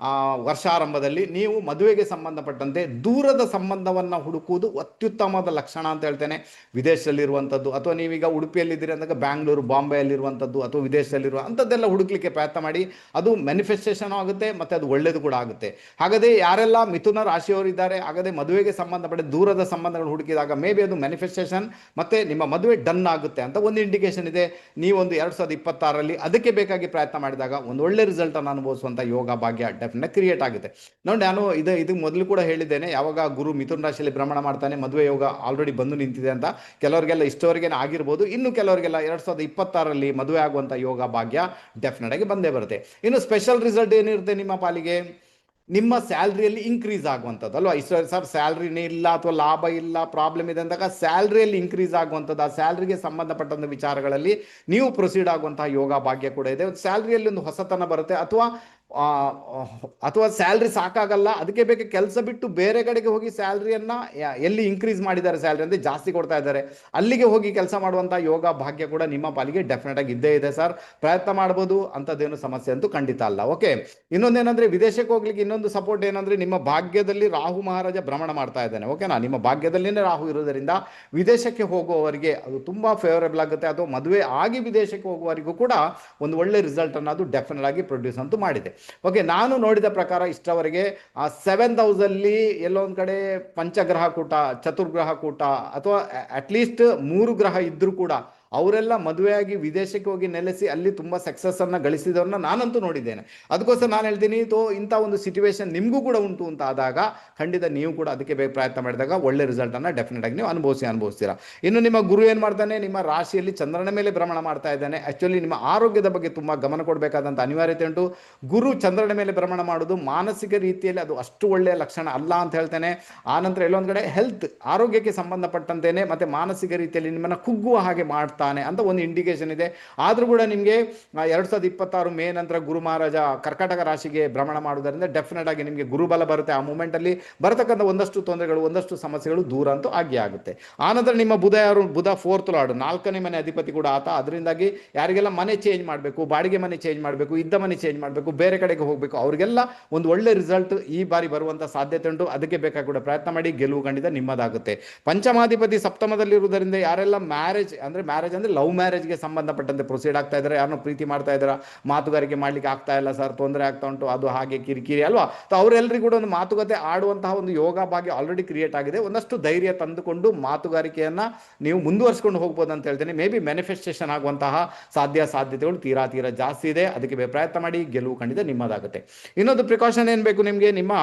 ವರ್ಷಾರಂಭದಲ್ಲಿ ನೀವು ಮದುವೆಗೆ ಸಂಬಂಧಪಟ್ಟಂತೆ ದೂರದ ಸಂಬಂಧವನ್ನು ಹುಡುಕುವುದು ಅತ್ಯುತ್ತಮವಾದ ಲಕ್ಷಣ ಅಂತ ಹೇಳ್ತೇನೆ. ವಿದೇಶದಲ್ಲಿರುವಂಥದ್ದು ಅಥವಾ ನೀವೀಗ ಉಡುಪಿಯಲ್ಲಿದ್ದೀರಿ ಅಂದಾಗ ಬ್ಯಾಂಗ್ಳೂರು ಬಾಂಬೆಯಲ್ಲಿರುವಂಥದ್ದು ಅಥವಾ ವಿದೇಶದಲ್ಲಿರುವ ಅಂಥದ್ದೆಲ್ಲ ಹುಡುಕ್ಲಿಕ್ಕೆ ಪ್ರಯತ್ನ ಮಾಡಿ. ಅದು ಮ್ಯಾನಿಫೆಸ್ಟೇಷನ್ ಆಗುತ್ತೆ ಮತ್ತು ಅದು ಒಳ್ಳೆಯದು ಕೂಡ ಆಗುತ್ತೆ. ಹಾಗಾದರೆ ಯಾರೆಲ್ಲ ಮಿಥುನ ರಾಶಿಯವರಿದ್ದಾರೆ, ಹಾಗಾದರೆ ಮದುವೆಗೆ ಸಂಬಂಧಪಟ್ಟ ದೂರದ ಸಂಬಂಧಗಳು ಹುಡುಕಿದಾಗ ಮೇ ಬಿ ಅದು ಮ್ಯಾನಿಫೆಸ್ಟೇಷನ್ ಮತ್ತು ನಿಮ್ಮ ಮದುವೆ ಡನ್ ಆಗುತ್ತೆ ಅಂತ ಒಂದು ಇಂಡಿಕೇಶನ್ ಇದೆ. ನೀವೊಂದು 2026ರಲ್ಲಿ ಅದಕ್ಕೆ ಬೇಕಾಗಿ ಪ್ರಯತ್ನ ಮಾಡಿದಾಗ ಒಂದು ಒಳ್ಳೆ ರಿಸಲ್ಟನ್ನು ಅನುಭವಿಸುವಂಥ ಯೋಗ ಭಾಗ್ಯ ಡೆಫಿನೆಟ್ ಕ್ರಿಯೇಟ್ ಆಗುತ್ತೆ. ನೋಡಿ, ನಾನು ಇದು ಮೊದಲು ಕೂಡ ಹೇಳಿದ್ದೇನೆ, ಯಾವಾಗ ಗುರು ಮಿಥುನ ರಾಶಿಯಲ್ಲಿ ಭ್ರಮಣ ಮಾಡ್ತಾನೆ ಮದುವೆ ಯೋಗ ಆಲ್ರೆಡಿ ಬಂದು ನಿಂತಿದೆ ಅಂತ. ಕೆಲವರಿಗೆಲ್ಲ ಇಷ್ಟವರೆಗೆ ಆಗಿರ್ಬೋದು, ಇನ್ನು ಕೆಲವರಿಗೆಲ್ಲ 2026ರಲ್ಲಿ ಮದುವೆ ಆಗುವಂಥ ಯೋಗ ಭಾಗ್ಯ ಡೆಫಿನೆಟ್ ಆಗಿ ಬಂದೇ ಬರುತ್ತೆ. ಇನ್ನು ಸ್ಪೆಷಲ್ ರಿಸಲ್ಟ್ ಏನಿರುತ್ತೆ ನಿಮ್ಮ ಪಾಲಿಗೆ, ನಿಮ್ಮ ಸ್ಯಾಲ್ರಿಯಲ್ಲಿ ಇನ್ಕ್ರೀಸ್ ಆಗುವಂಥದ್ದು ಅಲ್ವಾ. ಸರ್ ಸ್ಯಾಲ್ರಿನೇ ಇಲ್ಲ ಅಥವಾ ಲಾಭ ಇಲ್ಲ, ಪ್ರಾಬ್ಲಮ್ ಇದೆ ಅಂದಾಗ ಸ್ಯಾಲ್ರಿಯಲ್ಲಿ ಇನ್ಕ್ರೀಸ್ ಆಗುವಂಥದ್ದು, ಆ ಸ್ಯಾಲ್ರಿಗೆ ಸಂಬಂಧಪಟ್ಟಂಥ ವಿಚಾರಗಳಲ್ಲಿ ನೀವು ಪ್ರೊಸೀಡ್ ಆಗುವಂತಹ ಯೋಗ ಭಾಗ್ಯ ಕೂಡ ಇದೆ. ಸ್ಯಾಲ್ರಿಯಲ್ಲಿ ಒಂದು ಹೊಸತನ ಬರುತ್ತೆ, ಅಥವಾ ಸ್ಯಾಲ್ರಿ ಸಾಕಾಗಲ್ಲ, ಅದಕ್ಕೆ ಬೇಕು ಕೆಲಸ ಬಿಟ್ಟು ಬೇರೆ ಕಡೆಗೆ ಹೋಗಿ ಸ್ಯಾಲ್ರಿಯನ್ನು ಎಲ್ಲಿ ಇನ್ಕ್ರೀಸ್ ಮಾಡಿದ್ದಾರೆ, ಸ್ಯಾಲ್ರಿ ಅಂದರೆ ಜಾಸ್ತಿ ಕೊಡ್ತಾ ಇದ್ದಾರೆ, ಅಲ್ಲಿಗೆ ಹೋಗಿ ಕೆಲಸ ಮಾಡುವಂಥ ಯೋಗ ಭಾಗ್ಯ ಕೂಡ ನಿಮ್ಮ ಪಾಲಿಗೆ ಡೆಫಿನೆಟ್ ಆಗಿ ಇದ್ದೇ ಇದೆ ಸರ್. ಪ್ರಯತ್ನ ಮಾಡ್ಬೋದು, ಅಂಥದ್ದೇನು ಸಮಸ್ಯೆ ಅಂತೂ ಖಂಡಿತ ಅಲ್ಲ. ಓಕೆ, ಇನ್ನೊಂದೇನಂದ್ರೆ ವಿದೇಶಕ್ಕೆ ಹೋಗ್ಲಿಕ್ಕೆ ಇನ್ನೊಂದು ಸಪೋರ್ಟ್ ಏನಂದ್ರೆ ನಿಮ್ಮ ಭಾಗ್ಯದಲ್ಲಿ ರಾಹು ಮಹಾರಾಜ ಭ್ರಮಣ ಮಾಡ್ತಾ ಇದ್ದಾನೆ. ಓಕೆನಾ, ನಿಮ್ಮ ಭಾಗ್ಯದಲ್ಲಿನೇ ರಾಹು ಇರೋದರಿಂದ ವಿದೇಶಕ್ಕೆ ಹೋಗುವವರಿಗೆ ಅದು ತುಂಬಾ ಫೇವರೇಬಲ್ ಆಗುತ್ತೆ. ಅಥವಾ ಮದುವೆ ಆಗಿ ವಿದೇಶಕ್ಕೆ ಹೋಗುವವರಿಗೂ ಕೂಡ ಒಂದು ಒಳ್ಳೆ ರಿಸಲ್ಟ್ ಅನ್ನು ಅದು ಡೆಫಿನೆಟ್ ಆಗಿ ಪ್ರೊಡ್ಯೂಸ್ ಅಂತೂ ಮಾಡಿದೆ. ಓಕೆ, ನಾನು ನೋಡಿದ ಪ್ರಕಾರ ಇಷ್ಟವರೆಗೆ 7th ಹೌಸಲ್ಲಿ ಎಲ್ಲೋ ಒಂದು ಕಡೆ ಪಂಚಗ್ರಹ ಕೂಟ, ಚತುರ್ಗ್ರಹ ಕೂಟ ಅಥವಾ ಅಟ್ಲೀಸ್ಟ್ 3 ಗ್ರಹ ಇದ್ರೂ ಕೂಡ ಅವರೆಲ್ಲ ಮದುವೆಯಾಗಿ ವಿದೇಶಕ್ಕೆ ಹೋಗಿ ನೆಲೆಸಿ ಅಲ್ಲಿ ತುಂಬ ಸಕ್ಸಸ್ಸನ್ನು ಗಳಿಸಿದವ್ರನ್ನ ನಾನಂತೂ ನೋಡಿದ್ದೇನೆ. ಅದಕ್ಕೋಸ್ಕರ ನಾನು ಹೇಳ್ತೀನಿ, ಇಂಥ ಒಂದು ಸಿಚುವೇಶನ್ ನಿಮಗೂ ಕೂಡ ಉಂಟು ಅಂತ ಆದಾಗ ಖಂಡಿತ ನೀವು ಕೂಡ ಅದಕ್ಕೆ ಪ್ರಯತ್ನ ಮಾಡಿದಾಗ ಒಳ್ಳೆ ರಿಸಲ್ಟನ್ನು ಡೆಫಿನೆಟ್ ಆಗಿ ನೀವು ಅನುಭವಿಸ್ತೀರಾ. ಇನ್ನು ನಿಮ್ಮ ಗುರು ಏನು ಮಾಡ್ತಾನೆ, ನಿಮ್ಮ ರಾಶಿಯಲ್ಲಿ ಚಂದ್ರನ ಮೇಲೆ ಭ್ರಮಣ ಮಾಡ್ತಾ ಇದ್ದಾನೆ. ಆ್ಯಕ್ಚುಲಿ ನಿಮ್ಮ ಆರೋಗ್ಯದ ಬಗ್ಗೆ ತುಂಬ ಗಮನ ಕೊಡಬೇಕಾದಂಥ ಅನಿವಾರ್ಯತೆ ಉಂಟು. ಗುರು ಚಂದ್ರನ ಮೇಲೆ ಭ್ರಮಣ ಮಾಡೋದು ಮಾನಸಿಕ ರೀತಿಯಲ್ಲಿ ಅದು ಅಷ್ಟು ಒಳ್ಳೆಯ ಲಕ್ಷಣ ಅಲ್ಲ ಅಂತ ಹೇಳ್ತೇನೆ. ಆನಂತರ ಎಲ್ಲೊಂದು ಕಡೆ ಹೆಲ್ತ್, ಆರೋಗ್ಯಕ್ಕೆ ಸಂಬಂಧಪಟ್ಟಂತೇನೆ ಮತ್ತು ಮಾನಸಿಕ ರೀತಿಯಲ್ಲಿ ನಿಮ್ಮನ್ನು ಕುಗ್ಗುವ ಹಾಗೆ ಮಾಡ್ತಾನೆ ಅಂತ ಒಂದು ಇಂಡಿಕೇಶನ್ ಇದೆ. ಆದರೂ ಕೂಡ ನಿಮಗೆ 2026 ಮೇ ನಂತರ ಗುರು ಮಹಾರಾಜ ಕರ್ಕಾಟಕ ರಾಶಿಗೆ ಭ್ರಮಣ ಮಾಡುವುದರಿಂದ ಡೆಫಿನೆಟ್ ಆಗಿ ನಿಮಗೆ ಗುರುಬಲ ಬರುತ್ತೆ. ಆ ಮೂಮೆಂಟಲ್ಲಿ ಬರತಕ್ಕಂಥ ಒಂದಷ್ಟು ತೊಂದರೆಗಳು, ಒಂದಷ್ಟು ಸಮಸ್ಯೆಗಳು ದೂರ ಅಂತೂ ಆಗುತ್ತೆ. ಆನಂತರ ನಿಮ್ಮ ಬುಧ 4th ಲಾರ್ಡ್, 4ನೇ ಮನೆ ಅಧಿಪತಿ ಕೂಡ ಆತ. ಅದರಿಂದಾಗಿ ಯಾರಿಗೆಲ್ಲ ಮನೆ ಚೇಂಜ್ ಮಾಡಬೇಕು, ಬಾಡಿಗೆ ಮನೆ ಚೇಂಜ್ ಮಾಡಬೇಕು, ಇದ್ದ ಮನೆ ಚೇಂಜ್ ಮಾಡಬೇಕು, ಬೇರೆ ಕಡೆಗೆ ಹೋಗಬೇಕು, ಅವರಿಗೆಲ್ಲ ಒಂದು ಒಳ್ಳೆ ರಿಸಲ್ಟ್ ಈ ಬಾರಿ ಬರುವಂಥ ಸಾಧ್ಯತೆ ಉಂಟು. ಅದಕ್ಕೆ ಬೇಕಾಗಿ ಕೂಡ ಪ್ರಯತ್ನ ಮಾಡಿ, ಗೆಲುವು ಖಂಡಿತ ನಿಮ್ಮದಾಗುತ್ತೆ. ಪಂಚಮಾಧಿಪತಿ ಸಪ್ತಮದಲ್ಲಿರುವುದರಿಂದ ಯಾರೆಲ್ಲ ಮ್ಯಾರೇಜ್ ಅಂದರೆ ಲವ್ ಮ್ಯಾರೇಜ್ಗೆ ಸಂಬಂಧಪಟ್ಟಂತೆ ಪ್ರೊಸೀಡ್ ಆಗ್ತಾ ಇದ್ದಾರೆ, ಯಾರನ್ನೋ ಪ್ರೀತಿ ಮಾಡ್ತಾ ಇದ್ದಾರೆ, ಮಾತುಗಾರಿಕೆ ಮಾಡ್ಲಿಕ್ಕೆ ಆಗ್ತಾ ಇಲ್ಲ ಸರ್, ತೊಂದರೆ ಆಗ್ತಾ ಉಂಟು, ಅದು ಹಾಗೆ ಕಿರಿಕಿರಿ ಅಲ್ವಾ. ಅವರೆಲ್ಲರಿಗೂ ಕೂಡ ಒಂದು ಮಾತುಕತೆ ಆಡುವಂತಹ ಒಂದು ಯೋಗ ಭಾಗ್ಯ ಆಲ್ರೆಡಿ ಕ್ರಿಯೇಟ್ ಆಗಿದೆ. ಒಂದಷ್ಟು ಧೈರ್ಯ ತಂದುಕೊಂಡು ಮಾತುಗಾರಿಕೆಯನ್ನ ನೀವು ಮುಂದುವರಿಸಿಕೊಂಡು ಹೋಗ್ಬೋದು ಅಂತ ಹೇಳ್ತೇನೆ. ಮೇ ಬಿ ಮ್ಯಾನಿಫೆಸ್ಟೇಷನ್ ಆಗುವಂತಹ ಸಾಧ್ಯತೆಗಳು ತೀರಾ ಜಾಸ್ತಿ ಇದೆ. ಅದಕ್ಕೆ ಪ್ರಯತ್ನ ಮಾಡಿ, ಗೆಲುವು ಖಂಡಿತ ನಿಮ್ಮದಾಗುತ್ತೆ. ಇನ್ನೊಂದು ಪ್ರಿಕಾಷನ್ ಏನು ಬೇಕು ನಿಮಗೆ, ನಿಮ್ಮ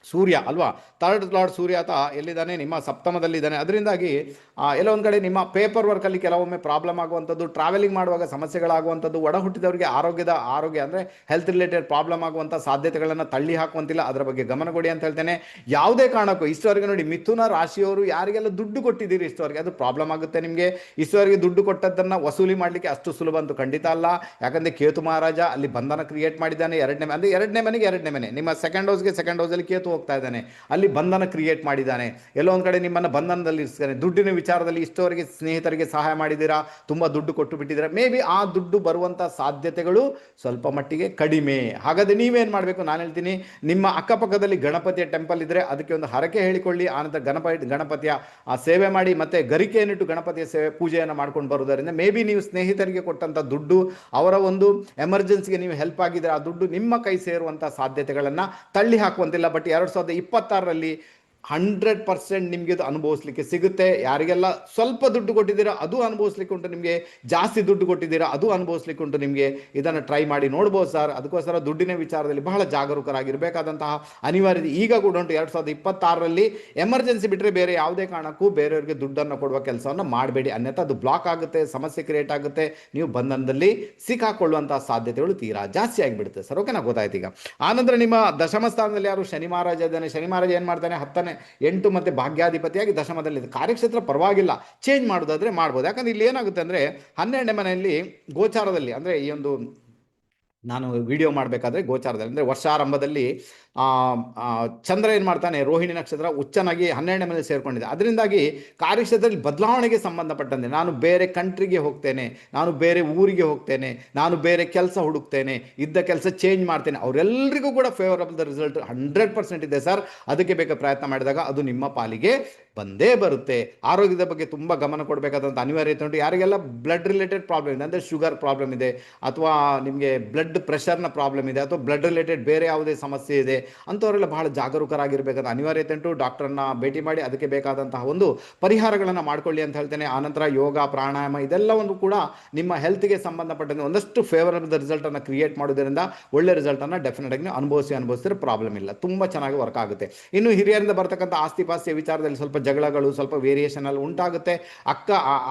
ಸೂರ್ಯ ಅಲ್ವಾ, 3rd ಲಾರ್ಡ್ ಸೂರ್ಯ ಆತ ಎಲ್ಲಿದ್ದಾನೆ, ನಿಮ್ಮ ಸಪ್ತಮದಲ್ಲಿದ್ದಾನೆ. ಅದರಿಂದಾಗಿ ಎಲ್ಲ ಒಂದು ಕಡೆ ನಿಮ್ಮ ಪೇಪರ್ ವರ್ಕಲ್ಲಿ ಕೆಲವೊಮ್ಮೆ ಪ್ರಾಬ್ಲಮ್ ಆಗುವಂಥದ್ದು, ಟ್ರಾವೆಲಿಂಗ್ ಮಾಡುವಾಗ ಸಮಸ್ಯೆಗಳಾಗುವಂಥದ್ದು, ಒಡ ಹುಟ್ಟಿದವರಿಗೆ ಆರೋಗ್ಯ ಅಂದರೆ ಹೆಲ್ತ್ ರಿಲೇಟೆಡ್ ಪ್ರಾಬ್ಲಮ್ ಆಗುವಂಥ ಸಾಧ್ಯತೆಗಳನ್ನು ತಳ್ಳಿ ಹಾಕುವಂತಿಲ್ಲ. ಅದರ ಬಗ್ಗೆ ಗಮನ ಕೊಡಿ ಅಂತ ಹೇಳ್ತೇನೆ. ಯಾವುದೇ ಕಾರಣಕ್ಕೂ ಇಷ್ಟವರೆಗೆ ನೋಡಿ, ಮಿಥುನ ರಾಶಿಯವರು ಯಾರಿಗೆಲ್ಲ ದುಡ್ಡು ಕೊಟ್ಟಿದ್ದೀರಿ ಇಷ್ಟವರೆಗೆ, ಅದು ಪ್ರಾಬ್ಲಮ್ ಆಗುತ್ತೆ ನಿಮಗೆ. ಇಷ್ಟವರೆಗೆ ದುಡ್ಡು ಕೊಟ್ಟದ್ದನ್ನು ವಸೂಲಿ ಮಾಡಲಿಕ್ಕೆ ಅಷ್ಟು ಸುಲಭ ಅಂತೂ ಖಂಡಿತ ಅಲ್ಲ. ಯಾಕಂದರೆ ಕೇತು ಮಹಾರಾಜ ಅಲ್ಲಿ ಬಂಧನ ಕ್ರಿಯೇಟ್ ಮಾಡಿದ್ದಾನೆ. ಎರಡನೇ ಮನೆ, ನಿಮ್ಮ ಸೆಕೆಂಡ್ ಹೌಸಲ್ಲಿ ಕೇತು ಹೋಗ್ತಾ ಇದ್ದಾನೆ, ಅಲ್ಲಿ ಬಂಧನ ಕ್ರಿಯೇಟ್ ಮಾಡಿದ್ದಾನೆ. ಎಲ್ಲೋ ಒಂದು ಕಡೆ ನಿಮ್ಮನ್ನು ಬಂಧನದಲ್ಲಿ ಇರಿಸ್ತಾನೆ. ದುಡ್ಡಿನ ವಿಚಾರದಲ್ಲಿ ಇಷ್ಟವರೆಗೆ ಸ್ನೇಹಿತರಿಗೆ ಸಹಾಯ ಮಾಡಿದ್ದೀರಾ, ತುಂಬ ದುಡ್ಡು ಕೊಟ್ಟು ಬಿಟ್ಟಿದ್ದೀರಾ, ಮೇ ಬಿ ಆ ದುಡ್ಡು ಬರುವಂಥ ಸಾಧ್ಯತೆಗಳು ಸ್ವಲ್ಪ ಮಟ್ಟಿಗೆ ಕಡಿಮೆ. ಹಾಗಾದರೆ ನೀವೇನು ಮಾಡಬೇಕು, ನಾನು ಹೇಳ್ತೀನಿ, ನಿಮ್ಮ ಅಕ್ಕಪಕ್ಕದಲ್ಲಿ ಗಣಪತಿಯ ಟೆಂಪಲ್ ಇದ್ದರೆ ಅದಕ್ಕೆ ಒಂದು ಹರಕೆ ಹೇಳಿಕೊಳ್ಳಿ. ಆನಂತರ ಗಣಪತಿಯ ಸೇವೆ ಮಾಡಿ, ಮತ್ತು ಗರಿಕೆಯನ್ನಿಟ್ಟು ಗಣಪತಿಯ ಪೂಜೆಯನ್ನು ಮಾಡ್ಕೊಂಡು ಬರುವುದರಿಂದ ಮೇ ಬಿ ನೀವು ಸ್ನೇಹಿತರಿಗೆ ಕೊಟ್ಟಂಥ ದುಡ್ಡು ಅವರ ಒಂದು ಎಮರ್ಜೆನ್ಸಿಗೆ ನೀವು ಹೆಲ್ಪ್ ಆಗಿದ್ದರೆ ಆ ದುಡ್ಡು ನಿಮ್ಮ ಕೈ ಸೇರುವಂಥ ಸಾಧ್ಯತೆಗಳನ್ನು ತಳ್ಳಿ ಹಾಕುವಂತಿಲ್ಲ. ಬಟ್ 2026ರಲ್ಲಿ 100% ನಿಮಗೆ ಅದು ಅನುಭವಿಸ್ಲಿಕ್ಕೆ ಸಿಗುತ್ತೆ. ಯಾರಿಗೆಲ್ಲ ಸ್ವಲ್ಪ ದುಡ್ಡು ಕೊಟ್ಟಿದ್ದೀರಾ ಅದು ಅನುಭವಿಸ್ಲಿಕ್ಕೆ ಉಂಟು, ನಿಮಗೆ ಜಾಸ್ತಿ ದುಡ್ಡು ಕೊಟ್ಟಿದ್ದೀರಾ ಅದು ಅನುಭವಿಸ್ಲಿಕ್ಕೆ ಉಂಟು. ನಿಮಗೆ ಇದನ್ನು ಟ್ರೈ ಮಾಡಿ ನೋಡ್ಬೋದು ಸರ್. ಅದಕ್ಕೋಸ್ಕರ ದುಡ್ಡಿನ ವಿಚಾರದಲ್ಲಿ ಬಹಳ ಜಾಗರೂಕರಾಗಿರಬೇಕಾದಂತಹ ಅನಿವಾರ್ಯತೆ ಈಗ ಕೂಡ ಉಂಟು. 2026ರಲ್ಲಿ ಎಮರ್ಜೆನ್ಸಿ ಬಿಟ್ಟರೆ ಬೇರೆ ಯಾವುದೇ ಕಾರಣಕ್ಕೂ ಬೇರೆಯವರಿಗೆ ದುಡ್ಡನ್ನು ಕೊಡುವ ಕೆಲಸವನ್ನು ಮಾಡಬೇಡಿ, ಅನ್ಯथा ಅದು ಬ್ಲಾಕ್ ಆಗುತ್ತೆ, ಸಮಸ್ಯೆ ಕ್ರಿಯೇಟ್ ಆಗುತ್ತೆ, ನೀವು ಬಂಧನದಲ್ಲಿ ಸಿಕ್ಕಾಕೊಳ್ಳುವಂತಹ ಸಾಧ್ಯತೆಗಳು ತೀರಾ ಜಾಸ್ತಿ ಆಗಿಬಿಡುತ್ತೆ ಸರ್. ಓಕೆನಾ, ಗೊತ್ತಾಯ್ತು. ಈಗ ಆನಂತರ ನಿಮ್ಮ ದಶಮ ಸ್ಥಾನದಲ್ಲಿ ಯಾರು ಶನಿ ಮಹಾರಾಜ ಇದ್ದಾನೆ. ಶನಿ ಮಹಾರಾಜ ಏನು ಮಾಡ್ತಾನೆ, 8 ಮತ್ತು ಭಾಗ್ಯಾಧಿಪತಿಯಾಗಿ ದಶಮದಲ್ಲಿದೆ. ಕಾರ್ಯಕ್ಷೇತ್ರ ಪರವಾಗಿಲ್ಲ, ಚೇಂಜ್ ಮಾಡೋದಾದರೆ ಮಾಡ್ಬೋದು. ಯಾಕಂದರೆ ಇಲ್ಲಿ ಏನಾಗುತ್ತೆ ಅಂದರೆ 12ನೇ ಮನೆಯಲ್ಲಿ ಗೋಚಾರದಲ್ಲಿ, ಅಂದರೆ ಈ ಒಂದು ನಾನು ವಿಡಿಯೋ ಮಾಡಬೇಕಾದ್ರೆ ಗೋಚಾರದಲ್ಲಿ ಅಂದರೆ ವರ್ಷಾರಂಭದಲ್ಲಿ ಆ, ಆ, ಚಂದ್ರ ಏನು ಮಾಡ್ತಾನೆ, ರೋಹಿಣಿ ನಕ್ಷತ್ರ ಉಚ್ಚನಾಗಿ 12ನೇ ಮನೆ ಸೇರ್ಕೊಂಡಿದೆ. ಅದರಿಂದಾಗಿ ಕಾರ್ಯಕ್ಷೇತ್ರದಲ್ಲಿ ಬದಲಾವಣೆಗೆ ಸಂಬಂಧಪಟ್ಟಂತೆ ನಾನು ಬೇರೆ ಕಂಟ್ರಿಗೆ ಹೋಗ್ತೇನೆ, ನಾನು ಬೇರೆ ಊರಿಗೆ ಹೋಗ್ತೇನೆ, ನಾನು ಬೇರೆ ಕೆಲಸ ಹುಡುಕ್ತೇನೆ, ಇದ್ದ ಕೆಲಸ ಚೇಂಜ್ ಮಾಡ್ತೇನೆ, ಅವರೆಲ್ಲರಿಗೂ ಕೂಡ ಫೇವರಬಲ್ ದ ರಿಸಲ್ಟ್ 100% ಇದೆ ಸರ್. ಅದಕ್ಕೆ ಬೇಕಾದ ಪ್ರಯತ್ನ ಮಾಡಿದಾಗ ಅದು ನಿಮ್ಮ ಪಾಲಿಗೆ ಬಂದೇ ಬರುತ್ತೆ. ಆರೋಗ್ಯದ ಬಗ್ಗೆ ತುಂಬ ಗಮನ ಕೊಡಬೇಕಾದಂಥ ಅನಿವಾರ್ಯತೆ ಉಂಟು. ಯಾರಿಗೆಲ್ಲ ಬ್ಲಡ್ ರಿಲೇಟೆಡ್ ಪ್ರಾಬ್ಲಮ್ ಇದೆ, ಅಂದರೆ ಶುಗರ್ ಪ್ರಾಬ್ಲಮ್ ಇದೆ, ಅಥವಾ ನಿಮಗೆ ಬ್ಲಡ್ ಪ್ರೆಷರ್ನ ಪ್ರಾಬ್ಲಮ್ ಇದೆ, ಅಥವಾ ಬ್ಲಡ್ ರಿಲೇಟೆಡ್ ಬೇರೆ ಯಾವುದೇ ಸಮಸ್ಯೆ ಇದೆ, ಅಂಥವರೆಲ್ಲ ಬಹಳ ಜಾಗರೂಕರಾಗಿರಬೇಕಾದ ಅನಿವಾರ್ಯತೆ ಉಂಟು. ಡಾಕ್ಟರನ್ನ ಭೇಟಿ ಮಾಡಿ ಅದಕ್ಕೆ ಬೇಕಾದಂತಹ ಒಂದು ಪರಿಹಾರಗಳನ್ನು ಮಾಡ್ಕೊಳ್ಳಿ ಅಂತ ಹೇಳ್ತೇನೆ. ಆನಂತರ ಯೋಗ, ಪ್ರಾಣಾಯಾಮ ಇದೆಲ್ಲವನ್ನು ಕೂಡ ನಿಮ್ಮ ಹೆಲ್ತ್ಗೆ ಸಂಬಂಧಪಟ್ಟಂತೆ ಒಂದಷ್ಟು ಫೇವರಬಲ್ ರಿಸಲ್ಟನ್ನು ಕ್ರಿಯೇಟ್ ಮಾಡೋದ್ರಿಂದ ಒಳ್ಳೆ ರಿಸಲ್ಟನ್ನು ಡೆಫಿನೆಟ್ ಆಗಿ ಅನುಭವಿಸಿದ್ರೆ ಪ್ರಾಬ್ಲಮ್ ಇಲ್ಲ, ತುಂಬ ಚೆನ್ನಾಗಿ ವರ್ಕ್ ಆಗುತ್ತೆ. ಇನ್ನು ಹಿರಿಯರಿಂದ ಬರ್ತಕ್ಕಂಥ ಆಸ್ತಿ ಪಾಸ್ತಿಯ ವಿಚಾರದಲ್ಲಿ ಸ್ವಲ್ಪ ಜಗಳಗಳು, ಸ್ವಲ್ಪ ವೇರಿಯೇಷನ್ ಅಲ್ಲಿ ಉಂಟಾಗುತ್ತೆ.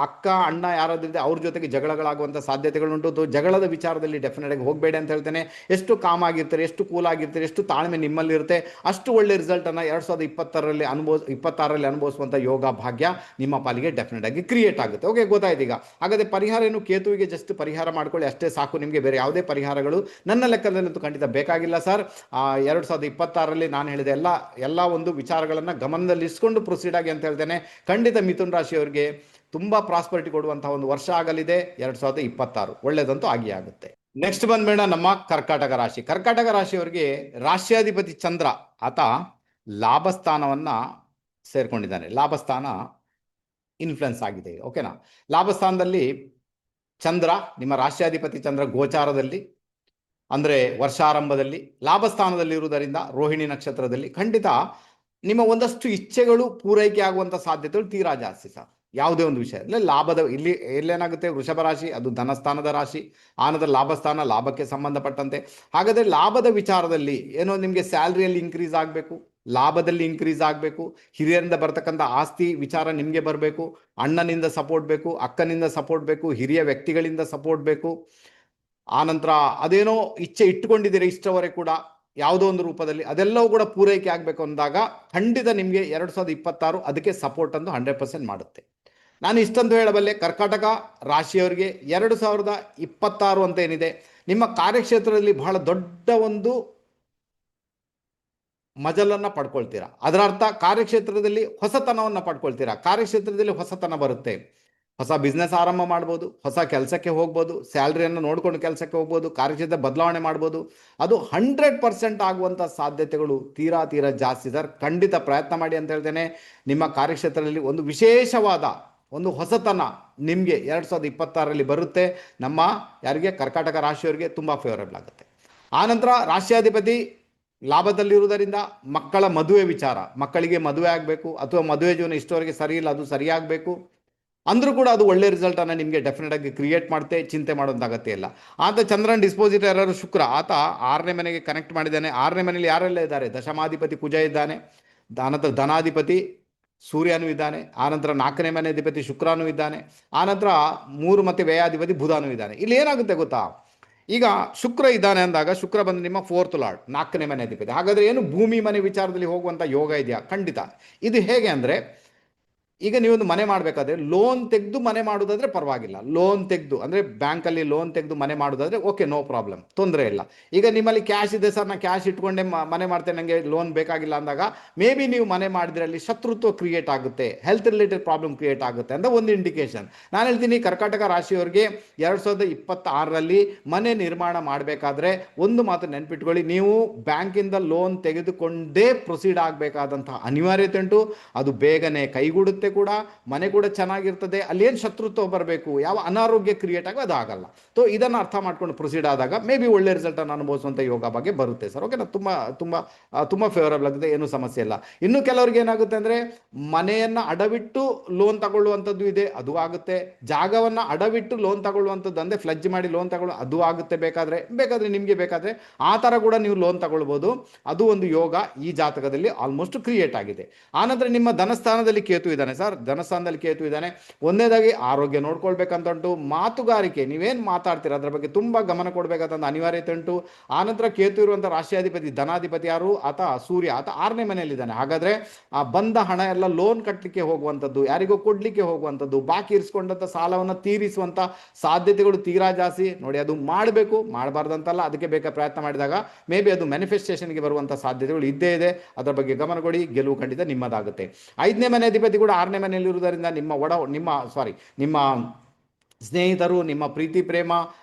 ಅಕ್ಕ ಅಣ್ಣ ಯಾರಾದ್ರಿದೆ ಅವ್ರ ಜೊತೆಗೆ ಜಗಳಗಳಾಗುವಂಥ ಸಾಧ್ಯತೆಗಳುಂಟು. ಜಗಳದ ವಿಚಾರದಲ್ಲಿ ಡೆಫಿನೆಟ್ ಆಗಿ ಹೋಗಬೇಡಿ ಅಂತ ಹೇಳ್ತೇನೆ. ಎಷ್ಟು ಕಾಮ್ ಆಗಿರ್ತಾರೆ, ಎಷ್ಟು ಕೂಲ್ ಆಗಿರ್ತಾರೆ, ಎಷ್ಟು ತಾಳ್ಮೆ ನಿಮ್ಮಲ್ಲಿರುತ್ತೆ, ಅಷ್ಟು ಒಳ್ಳೆ ರಿಸಲ್ಟನ್ನು 2026ರಲ್ಲಿ ಅನುಭವಿಸುವಂಥ ಯೋಗ ಭಾಗ್ಯ ನಿಮ್ಮ ಪಾಲಿಗೆ ಡೆಫಿನೆಟ್ ಆಗಿ ಕ್ರಿಯೇಟ್ ಆಗುತ್ತೆ. ಓಕೆ, ಗೊತ್ತಾಯ್ತು ಈಗ. ಹಾಗಾದರೆ ಪರಿಹಾರ ಏನು, ಕೇತುವಿಗೆ ಜಸ್ಟ್ ಪರಿಹಾರ ಮಾಡ್ಕೊಳ್ಳಿ ಅಷ್ಟೇ ಸಾಕು. ನಿಮಗೆ ಬೇರೆ ಯಾವುದೇ ಪರಿಹಾರಗಳು ನನ್ನ ಲೆಕ್ಕದಲ್ಲಂತೂ ಖಂಡಿತ ಬೇಕಾಗಿಲ್ಲ ಸರ್. 2026ರಲ್ಲಿ ನಾನು ಹೇಳಿದ ಎಲ್ಲ ಒಂದು ವಿಚಾರಗಳನ್ನು ಗಮನದಲ್ಲಿ ಇಸ್ಕೊಂಡು ಪ್ರೊಸೀಡ್ ಆಗಿ ಅಂತ ಹೇಳ್ತೇನೆ. ಖಂಡಿತ ಮಿಥುನ್ ರಾಶಿಯವರಿಗೆ ತುಂಬ ಪ್ರಾಸ್ಪರಿಟಿ ಕೊಡುವಂತಹ ಒಂದು ವರ್ಷ ಆಗಲಿದೆ 2026. ಒಳ್ಳೆಯದಂತೂ ಆಗಿ ಆಗುತ್ತೆ. ನೆಕ್ಸ್ಟ್ ಬಂದ್ಬೇಡ ನಮ್ಮ ಕರ್ಕಾಟಕ ರಾಶಿ. ಕರ್ಕಾಟಕ ರಾಶಿಯವರಿಗೆ ರಾಶ್ಯಾಧಿಪತಿ ಚಂದ್ರ ಆತ ಲಾಭಸ್ಥಾನವನ್ನ ಸೇರ್ಕೊಂಡಿದ್ದಾನೆ. ಲಾಭಸ್ಥಾನ ಇನ್ಫ್ಲುಯೆನ್ಸ್ ಆಗಿದೆ. ಓಕೆನಾ. ಲಾಭಸ್ಥಾನದಲ್ಲಿ ಚಂದ್ರ, ನಿಮ್ಮ ರಾಶ್ಯಾಧಿಪತಿ ಚಂದ್ರ ಗೋಚಾರದಲ್ಲಿ ಅಂದರೆ ವರ್ಷಾರಂಭದಲ್ಲಿ ಲಾಭಸ್ಥಾನದಲ್ಲಿ ಇರುವುದರಿಂದ ರೋಹಿಣಿ ನಕ್ಷತ್ರದಲ್ಲಿ ಖಂಡಿತ ನಿಮ್ಮ ಒಂದಷ್ಟು ಇಚ್ಛೆಗಳು ಪೂರೈಕೆ ಆಗುವಂಥ ಸಾಧ್ಯತೆಗಳು ತೀರಾ ಜಾಸ್ತಿ ಸರ್. ಯಾವುದೇ ಒಂದು ವಿಷಯ ಇಲ್ಲ. ಇಲ್ಲೇನಾಗುತ್ತೆ, ವೃಷಭ ರಾಶಿ ಅದು ಧನಸ್ಥಾನದ ರಾಶಿ, ಆನಂತರ ಲಾಭಸ್ಥಾನ ಲಾಭಕ್ಕೆ ಸಂಬಂಧಪಟ್ಟಂತೆ. ಹಾಗಾದರೆ ಲಾಭದ ವಿಚಾರದಲ್ಲಿ ಏನೋ ನಿಮಗೆ ಸ್ಯಾಲ್ರಿಯಲ್ಲಿ ಇನ್ಕ್ರೀಸ್ ಆಗಬೇಕು, ಲಾಭದಲ್ಲಿ ಇನ್ಕ್ರೀಸ್ ಆಗಬೇಕು, ಹಿರಿಯರಿಂದ ಬರ್ತಕ್ಕಂಥ ಆಸ್ತಿ ವಿಚಾರ ನಿಮಗೆ ಬರಬೇಕು, ಅಣ್ಣನಿಂದ ಸಪೋರ್ಟ್ ಬೇಕು, ಅಕ್ಕನಿಂದ ಸಪೋರ್ಟ್ ಬೇಕು, ಹಿರಿಯ ವ್ಯಕ್ತಿಗಳಿಂದ ಸಪೋರ್ಟ್ ಬೇಕು. ಆನಂತರ ಅದೇನೋ ಇಚ್ಛೆ ಇಟ್ಟುಕೊಂಡಿದ್ದೀರಿ ಇಷ್ಟವರೆಗೆ ಕೂಡ ಯಾವುದೋ ಒಂದು ರೂಪದಲ್ಲಿ, ಅದೆಲ್ಲವೂ ಕೂಡ ಪೂರೈಕೆ ಆಗಬೇಕು ಅಂದಾಗ ಖಂಡಿತ ನಿಮಗೆ 2026 ಅದಕ್ಕೆ ಸಪೋರ್ಟ್ ಅಂದು 100% ಮಾಡುತ್ತೆ. ನಾನು ಇಷ್ಟಂತೂ ಹೇಳಬಲ್ಲೆ, ಕರ್ಕಾಟಕ ರಾಶಿಯವರಿಗೆ 2026 ಅಂತ ಏನಿದೆ, ನಿಮ್ಮ ಕಾರ್ಯಕ್ಷೇತ್ರದಲ್ಲಿ ಬಹಳ ದೊಡ್ಡ ಒಂದು ಮಜಲನ್ನು ಪಡ್ಕೊಳ್ತೀರಾ. ಅದರ ಅರ್ಥ ಕಾರ್ಯಕ್ಷೇತ್ರದಲ್ಲಿ ಹೊಸತನವನ್ನು ಪಡ್ಕೊಳ್ತೀರಾ. ಕಾರ್ಯಕ್ಷೇತ್ರದಲ್ಲಿ ಹೊಸತನ ಬರುತ್ತೆ. ಹೊಸ ಬಿಸ್ನೆಸ್ ಆರಂಭ ಮಾಡ್ಬೋದು, ಹೊಸ ಕೆಲಸಕ್ಕೆ ಹೋಗ್ಬೋದು, ಸ್ಯಾಲ್ರಿಯನ್ನು ನೋಡ್ಕೊಂಡು ಕೆಲಸಕ್ಕೆ ಹೋಗ್ಬೋದು, ಕಾರ್ಯಕ್ಷೇತ್ರ ಬದಲಾವಣೆ ಮಾಡ್ಬೋದು. ಅದು 100% ಆಗುವಂಥ ಸಾಧ್ಯತೆಗಳು ತೀರಾ ಜಾಸ್ತಿ ಸರ್. ಖಂಡಿತ ಪ್ರಯತ್ನ ಮಾಡಿ ಅಂತ ಹೇಳ್ತೇನೆ. ನಿಮ್ಮ ಕಾರ್ಯಕ್ಷೇತ್ರದಲ್ಲಿ ಒಂದು ವಿಶೇಷವಾದ ಒಂದು ಹೊಸತನ ನಿಮಗೆ 2026ರಲ್ಲಿ ಬರುತ್ತೆ. ನಮ್ಮ ಯಾರಿಗೆ ಕರ್ಕಾಟಕ ರಾಶಿಯವರಿಗೆ ತುಂಬ ಫೇವರೇಬಲ್ ಆಗುತ್ತೆ. ಆನಂತರ ರಾಶ್ಯಾಧಿಪತಿ ಲಾಭದಲ್ಲಿರುವುದರಿಂದ ಮಕ್ಕಳ ಮದುವೆ ವಿಚಾರ, ಮಕ್ಕಳಿಗೆ ಮದುವೆ ಆಗಬೇಕು ಅಥವಾ ಮದುವೆ ಜೀವನ ಇಷ್ಟವರೆಗೆ ಸರಿ ಇಲ್ಲ, ಅದು ಸರಿಯಾಗಬೇಕು ಅಂದರೂ ಕೂಡ ಅದು ಒಳ್ಳೆ ರಿಸಲ್ಟನ್ನು ನಿಮಗೆ ಡೆಫಿನೆಟ್ ಆಗಿ ಕ್ರಿಯೇಟ್ ಮಾಡುತ್ತೆ. ಚಿಂತೆ ಮಾಡೋಂಥ ಅಗತ್ಯ ಇಲ್ಲ. ಆತ ಚಂದ್ರನ ಡಿಸ್ಪೋಸಿಟರ್ ಯಾರು, ಶುಕ್ರ. ಆತ 6ನೇ ಮನೆಗೆ ಕನೆಕ್ಟ್ ಮಾಡಿದ್ದಾನೆ. 6ನೇ ಮನೆಯಲ್ಲಿ ಯಾರೆಲ್ಲ ಇದ್ದಾರೆ, ದಶಮಾಧಿಪತಿ ಕುಜ ಇದ್ದಾನೆ, ಆನಂತರ ಧನಾಧಿಪತಿ ಸೂರ್ಯನೂ ಇದ್ದಾನೆ, ಆನಂತರ 4ನೇ ಮನೆ ಅಧಿಪತಿ ಶುಕ್ರನೂ ಇದ್ದಾನೆ, ಆನಂತರ 3 ಮತ್ತು ವ್ಯಯಾಧಿಪತಿ ಬುಧನೂ ಇದ್ದಾನೆ. ಇಲ್ಲಿ ಏನಾಗುತ್ತೆ ಗೊತ್ತಾ, ಈಗ ಶುಕ್ರ ಇದ್ದಾನೆ ಅಂದಾಗ ಶುಕ್ರ ಬಂದು ನಿಮ್ಮ 4th ಲಾರ್ಡ್, 4ನೇ ಮನೆ ಅಧಿಪತಿ. ಹಾಗಾದರೆ ಏನು ಭೂಮಿ ಮನೆ ವಿಚಾರದಲ್ಲಿ ಹೋಗುವಂಥ ಯೋಗ ಇದೆಯಾ? ಖಂಡಿತ. ಇದು ಹೇಗೆ ಅಂದರೆ, ಈಗ ನೀವೊಂದು ಮನೆ ಮಾಡಬೇಕಾದ್ರೆ ಲೋನ್ ತೆಗೆದು ಮನೆ ಮಾಡೋದಾದ್ರೆ ಪರವಾಗಿಲ್ಲ. ಲೋನ್ ತೆಗೆದು ಅಂದರೆ ಬ್ಯಾಂಕಲ್ಲಿ ಲೋನ್ ತೆಗೆದು ಮನೆ ಮಾಡೋದಾದ್ರೆ ಓಕೆ, ನೋ ಪ್ರಾಬ್ಲಮ್, ತೊಂದರೆ ಇಲ್ಲ. ಈಗ ನಿಮ್ಮಲ್ಲಿ ಕ್ಯಾಶ್ ಇದೆ ಸರ್, ನಾನು ಕ್ಯಾಶ್ ಇಟ್ಕೊಂಡೆ ಮನೆ ಮಾಡ್ತೇನೆ, ನನಗೆ ಲೋನ್ ಬೇಕಾಗಿಲ್ಲ ಅಂದಾಗ ಮೇ ಬಿ ನೀವು ಮನೆ ಮಾಡಿದ್ರೆ ಅಲ್ಲಿ ಶತ್ರುತ್ವ ಕ್ರಿಯೇಟ್ ಆಗುತ್ತೆ, ಹೆಲ್ತ್ ರಿಲೇಟೆಡ್ ಪ್ರಾಬ್ಲಮ್ ಕ್ರಿಯೇಟ್ ಆಗುತ್ತೆ ಅಂತ ಒಂದು ಇಂಡಿಕೇಶನ್. ನಾನು ಹೇಳ್ತೀನಿ, ಕರ್ಕಾಟಕ ರಾಶಿಯವರಿಗೆ 2026ರಲ್ಲಿ ಮನೆ ನಿರ್ಮಾಣ ಮಾಡಬೇಕಾದ್ರೆ ಒಂದು ಮಾತು ನೆನ್ಪಿಟ್ಕೊಳ್ಳಿ, ನೀವು ಬ್ಯಾಂಕಿಂದ ಲೋನ್ ತೆಗೆದುಕೊಂಡೇ ಪ್ರೊಸೀಡ್ ಆಗಬೇಕಾದಂತಹ ಅನಿವಾರ್ಯತೆ ಉಂಟು. ಅದು ಬೇಗನೆ ಕೈಗೂಡುತ್ತೆ ಕೂಡ, ಮನೆ ಕೂಡ ಚೆನ್ನಾಗಿರ್ತದೆ. ಅಲ್ಲಿ ಏನು ಶತ್ರುತ್ವ ಬರಬೇಕು, ಯಾವ ಅನಾರೋಗ್ಯ ಕ್ರಿಯೇಟ್ ಆಗಿ ಅದು ಆಗಲ್ಲ. ಸೊ ಇದನ್ನು ಅರ್ಥ ಮಾಡ್ಕೊಂಡು ಪ್ರೊಸೀಡ್ ಆದಾಗ ಮೇ ಬಿ ಒಳ್ಳೆ ರಿಸಲ್ಟನ್ನು ಅನುಭವಿಸುವಂಥ ಯೋಗ ಬಗ್ಗೆ ಬರುತ್ತೆ ಸರ್. ಓಕೆನಾ. ತುಂಬ ಫೇವರಬಲ್ ಆಗಿದೆ, ಏನೂ ಸಮಸ್ಯೆ ಇಲ್ಲ. ಇನ್ನು ಕೆಲವ್ರಿಗೆ ಏನಾಗುತ್ತೆ ಅಂದರೆ, ಮನೆಯನ್ನು ಅಡವಿಟ್ಟು ಲೋನ್ ತಗೊಳ್ಳುವಂಥದ್ದು ಇದೆ, ಅದು ಆಗುತ್ತೆ. ಜಾಗವನ್ನು ಅಡವಿಟ್ಟು ಲೋನ್ ತಗೊಳ್ಳುವಂಥದ್ದು ಅಂದರೆ ಫ್ಲಜ್ ಮಾಡಿ ಲೋನ್ ತಗೊಳ್ಳೋ ಅದು ಆಗುತ್ತೆ. ಬೇಕಾದರೆ ನಿಮಗೆ ಬೇಕಾದರೆ ಆ ಥರ ಕೂಡ ನೀವು ಲೋನ್ ತಗೊಳ್ಬೋದು. ಅದು ಒಂದು ಯೋಗ ಈ ಜಾತಕದಲ್ಲಿ ಆಲ್ಮೋಸ್ಟ್ ಕ್ರಿಯೇಟ್ ಆಗಿದೆ. ಆನಂತರ ನಿಮ್ಮ ಧನಸ್ಥಾನದಲ್ಲಿ ಕೇತು ಇದ್ದಾನೆ. ಇದ್ದಾನೆ ಸರ್, ಧನಸ್ಥಾನದಲ್ಲಿ ಕೇತು ಇದ್ದಾನೆ. ಒಂದನೇದಾಗಿ ಆರೋಗ್ಯ ನೋಡ್ಕೊಳ್ಬೇಕಂತ ಉಂಟು. ಮಾತುಗಾರಿಕೆ, ನೀವೇನು ಮಾತಾಡ್ತೀರ ಅದರ ಬಗ್ಗೆ ತುಂಬ ಗಮನ ಕೊಡಬೇಕಂತ ಅನಿವಾರ್ಯತೆ ಉಂಟು. ಆನಂತರ ಕೇತು ಇರುವಂಥ ರಾಶಿಯಾಧಿಪತಿ ಧನಾಧಿಪತಿ ಯಾರು? ಆತ ಸೂರ್ಯ, ಆತ 6ನೇ ಮನೆಯಲ್ಲಿದ್ದಾನೆ. ಹಾಗಾದರೆ ಆ ಬಂದ ಹಣ ಎಲ್ಲ ಲೋನ್ ಕಟ್ಟಲಿಕ್ಕೆ ಹೋಗುವಂಥದ್ದು, ಯಾರಿಗೋ ಕೊಡಲಿಕ್ಕೆ ಹೋಗುವಂಥದ್ದು, ಬಾಕಿ ಇರಿಸ್ಕೊಂಡಂಥ ಸಾಲವನ್ನು ತೀರಿಸುವಂಥ ಸಾಧ್ಯತೆಗಳು ತೀರಾ ಜಾಸ್ತಿ. ನೋಡಿ, ಅದು ಮಾಡಬೇಕು, ಮಾಡಬಾರ್ದಂತಲ್ಲ, ಅದಕ್ಕೆ ಬೇಕಾದ ಪ್ರಯತ್ನ ಮಾಡಿದಾಗ ಮೇ ಬಿ ಅದು ಮ್ಯಾನಿಫೆಸ್ಟೇಷನ್ಗೆ ಬರುವಂಥ ಸಾಧ್ಯತೆಗಳು ಇದ್ದೇ ಇದೆ. ಅದರ ಬಗ್ಗೆ ಗಮನ ಕೊಡಿ, ಗೆಲುವು ಖಂಡಿತ ನಿಮ್ಮದಾಗುತ್ತೆ. 5ನೇ ಮನೆ ಅಧಿಪತಿ ಕೂಡ 6ನೇ ಮನೆಯಲ್ಲಿರುವುದರಿಂದ ನಿಮ್ಮ ಸ್ನೇಹಿತರು, ನಿಮ್ಮ ಪ್ರೀತಿ ಪ್ರೇಮ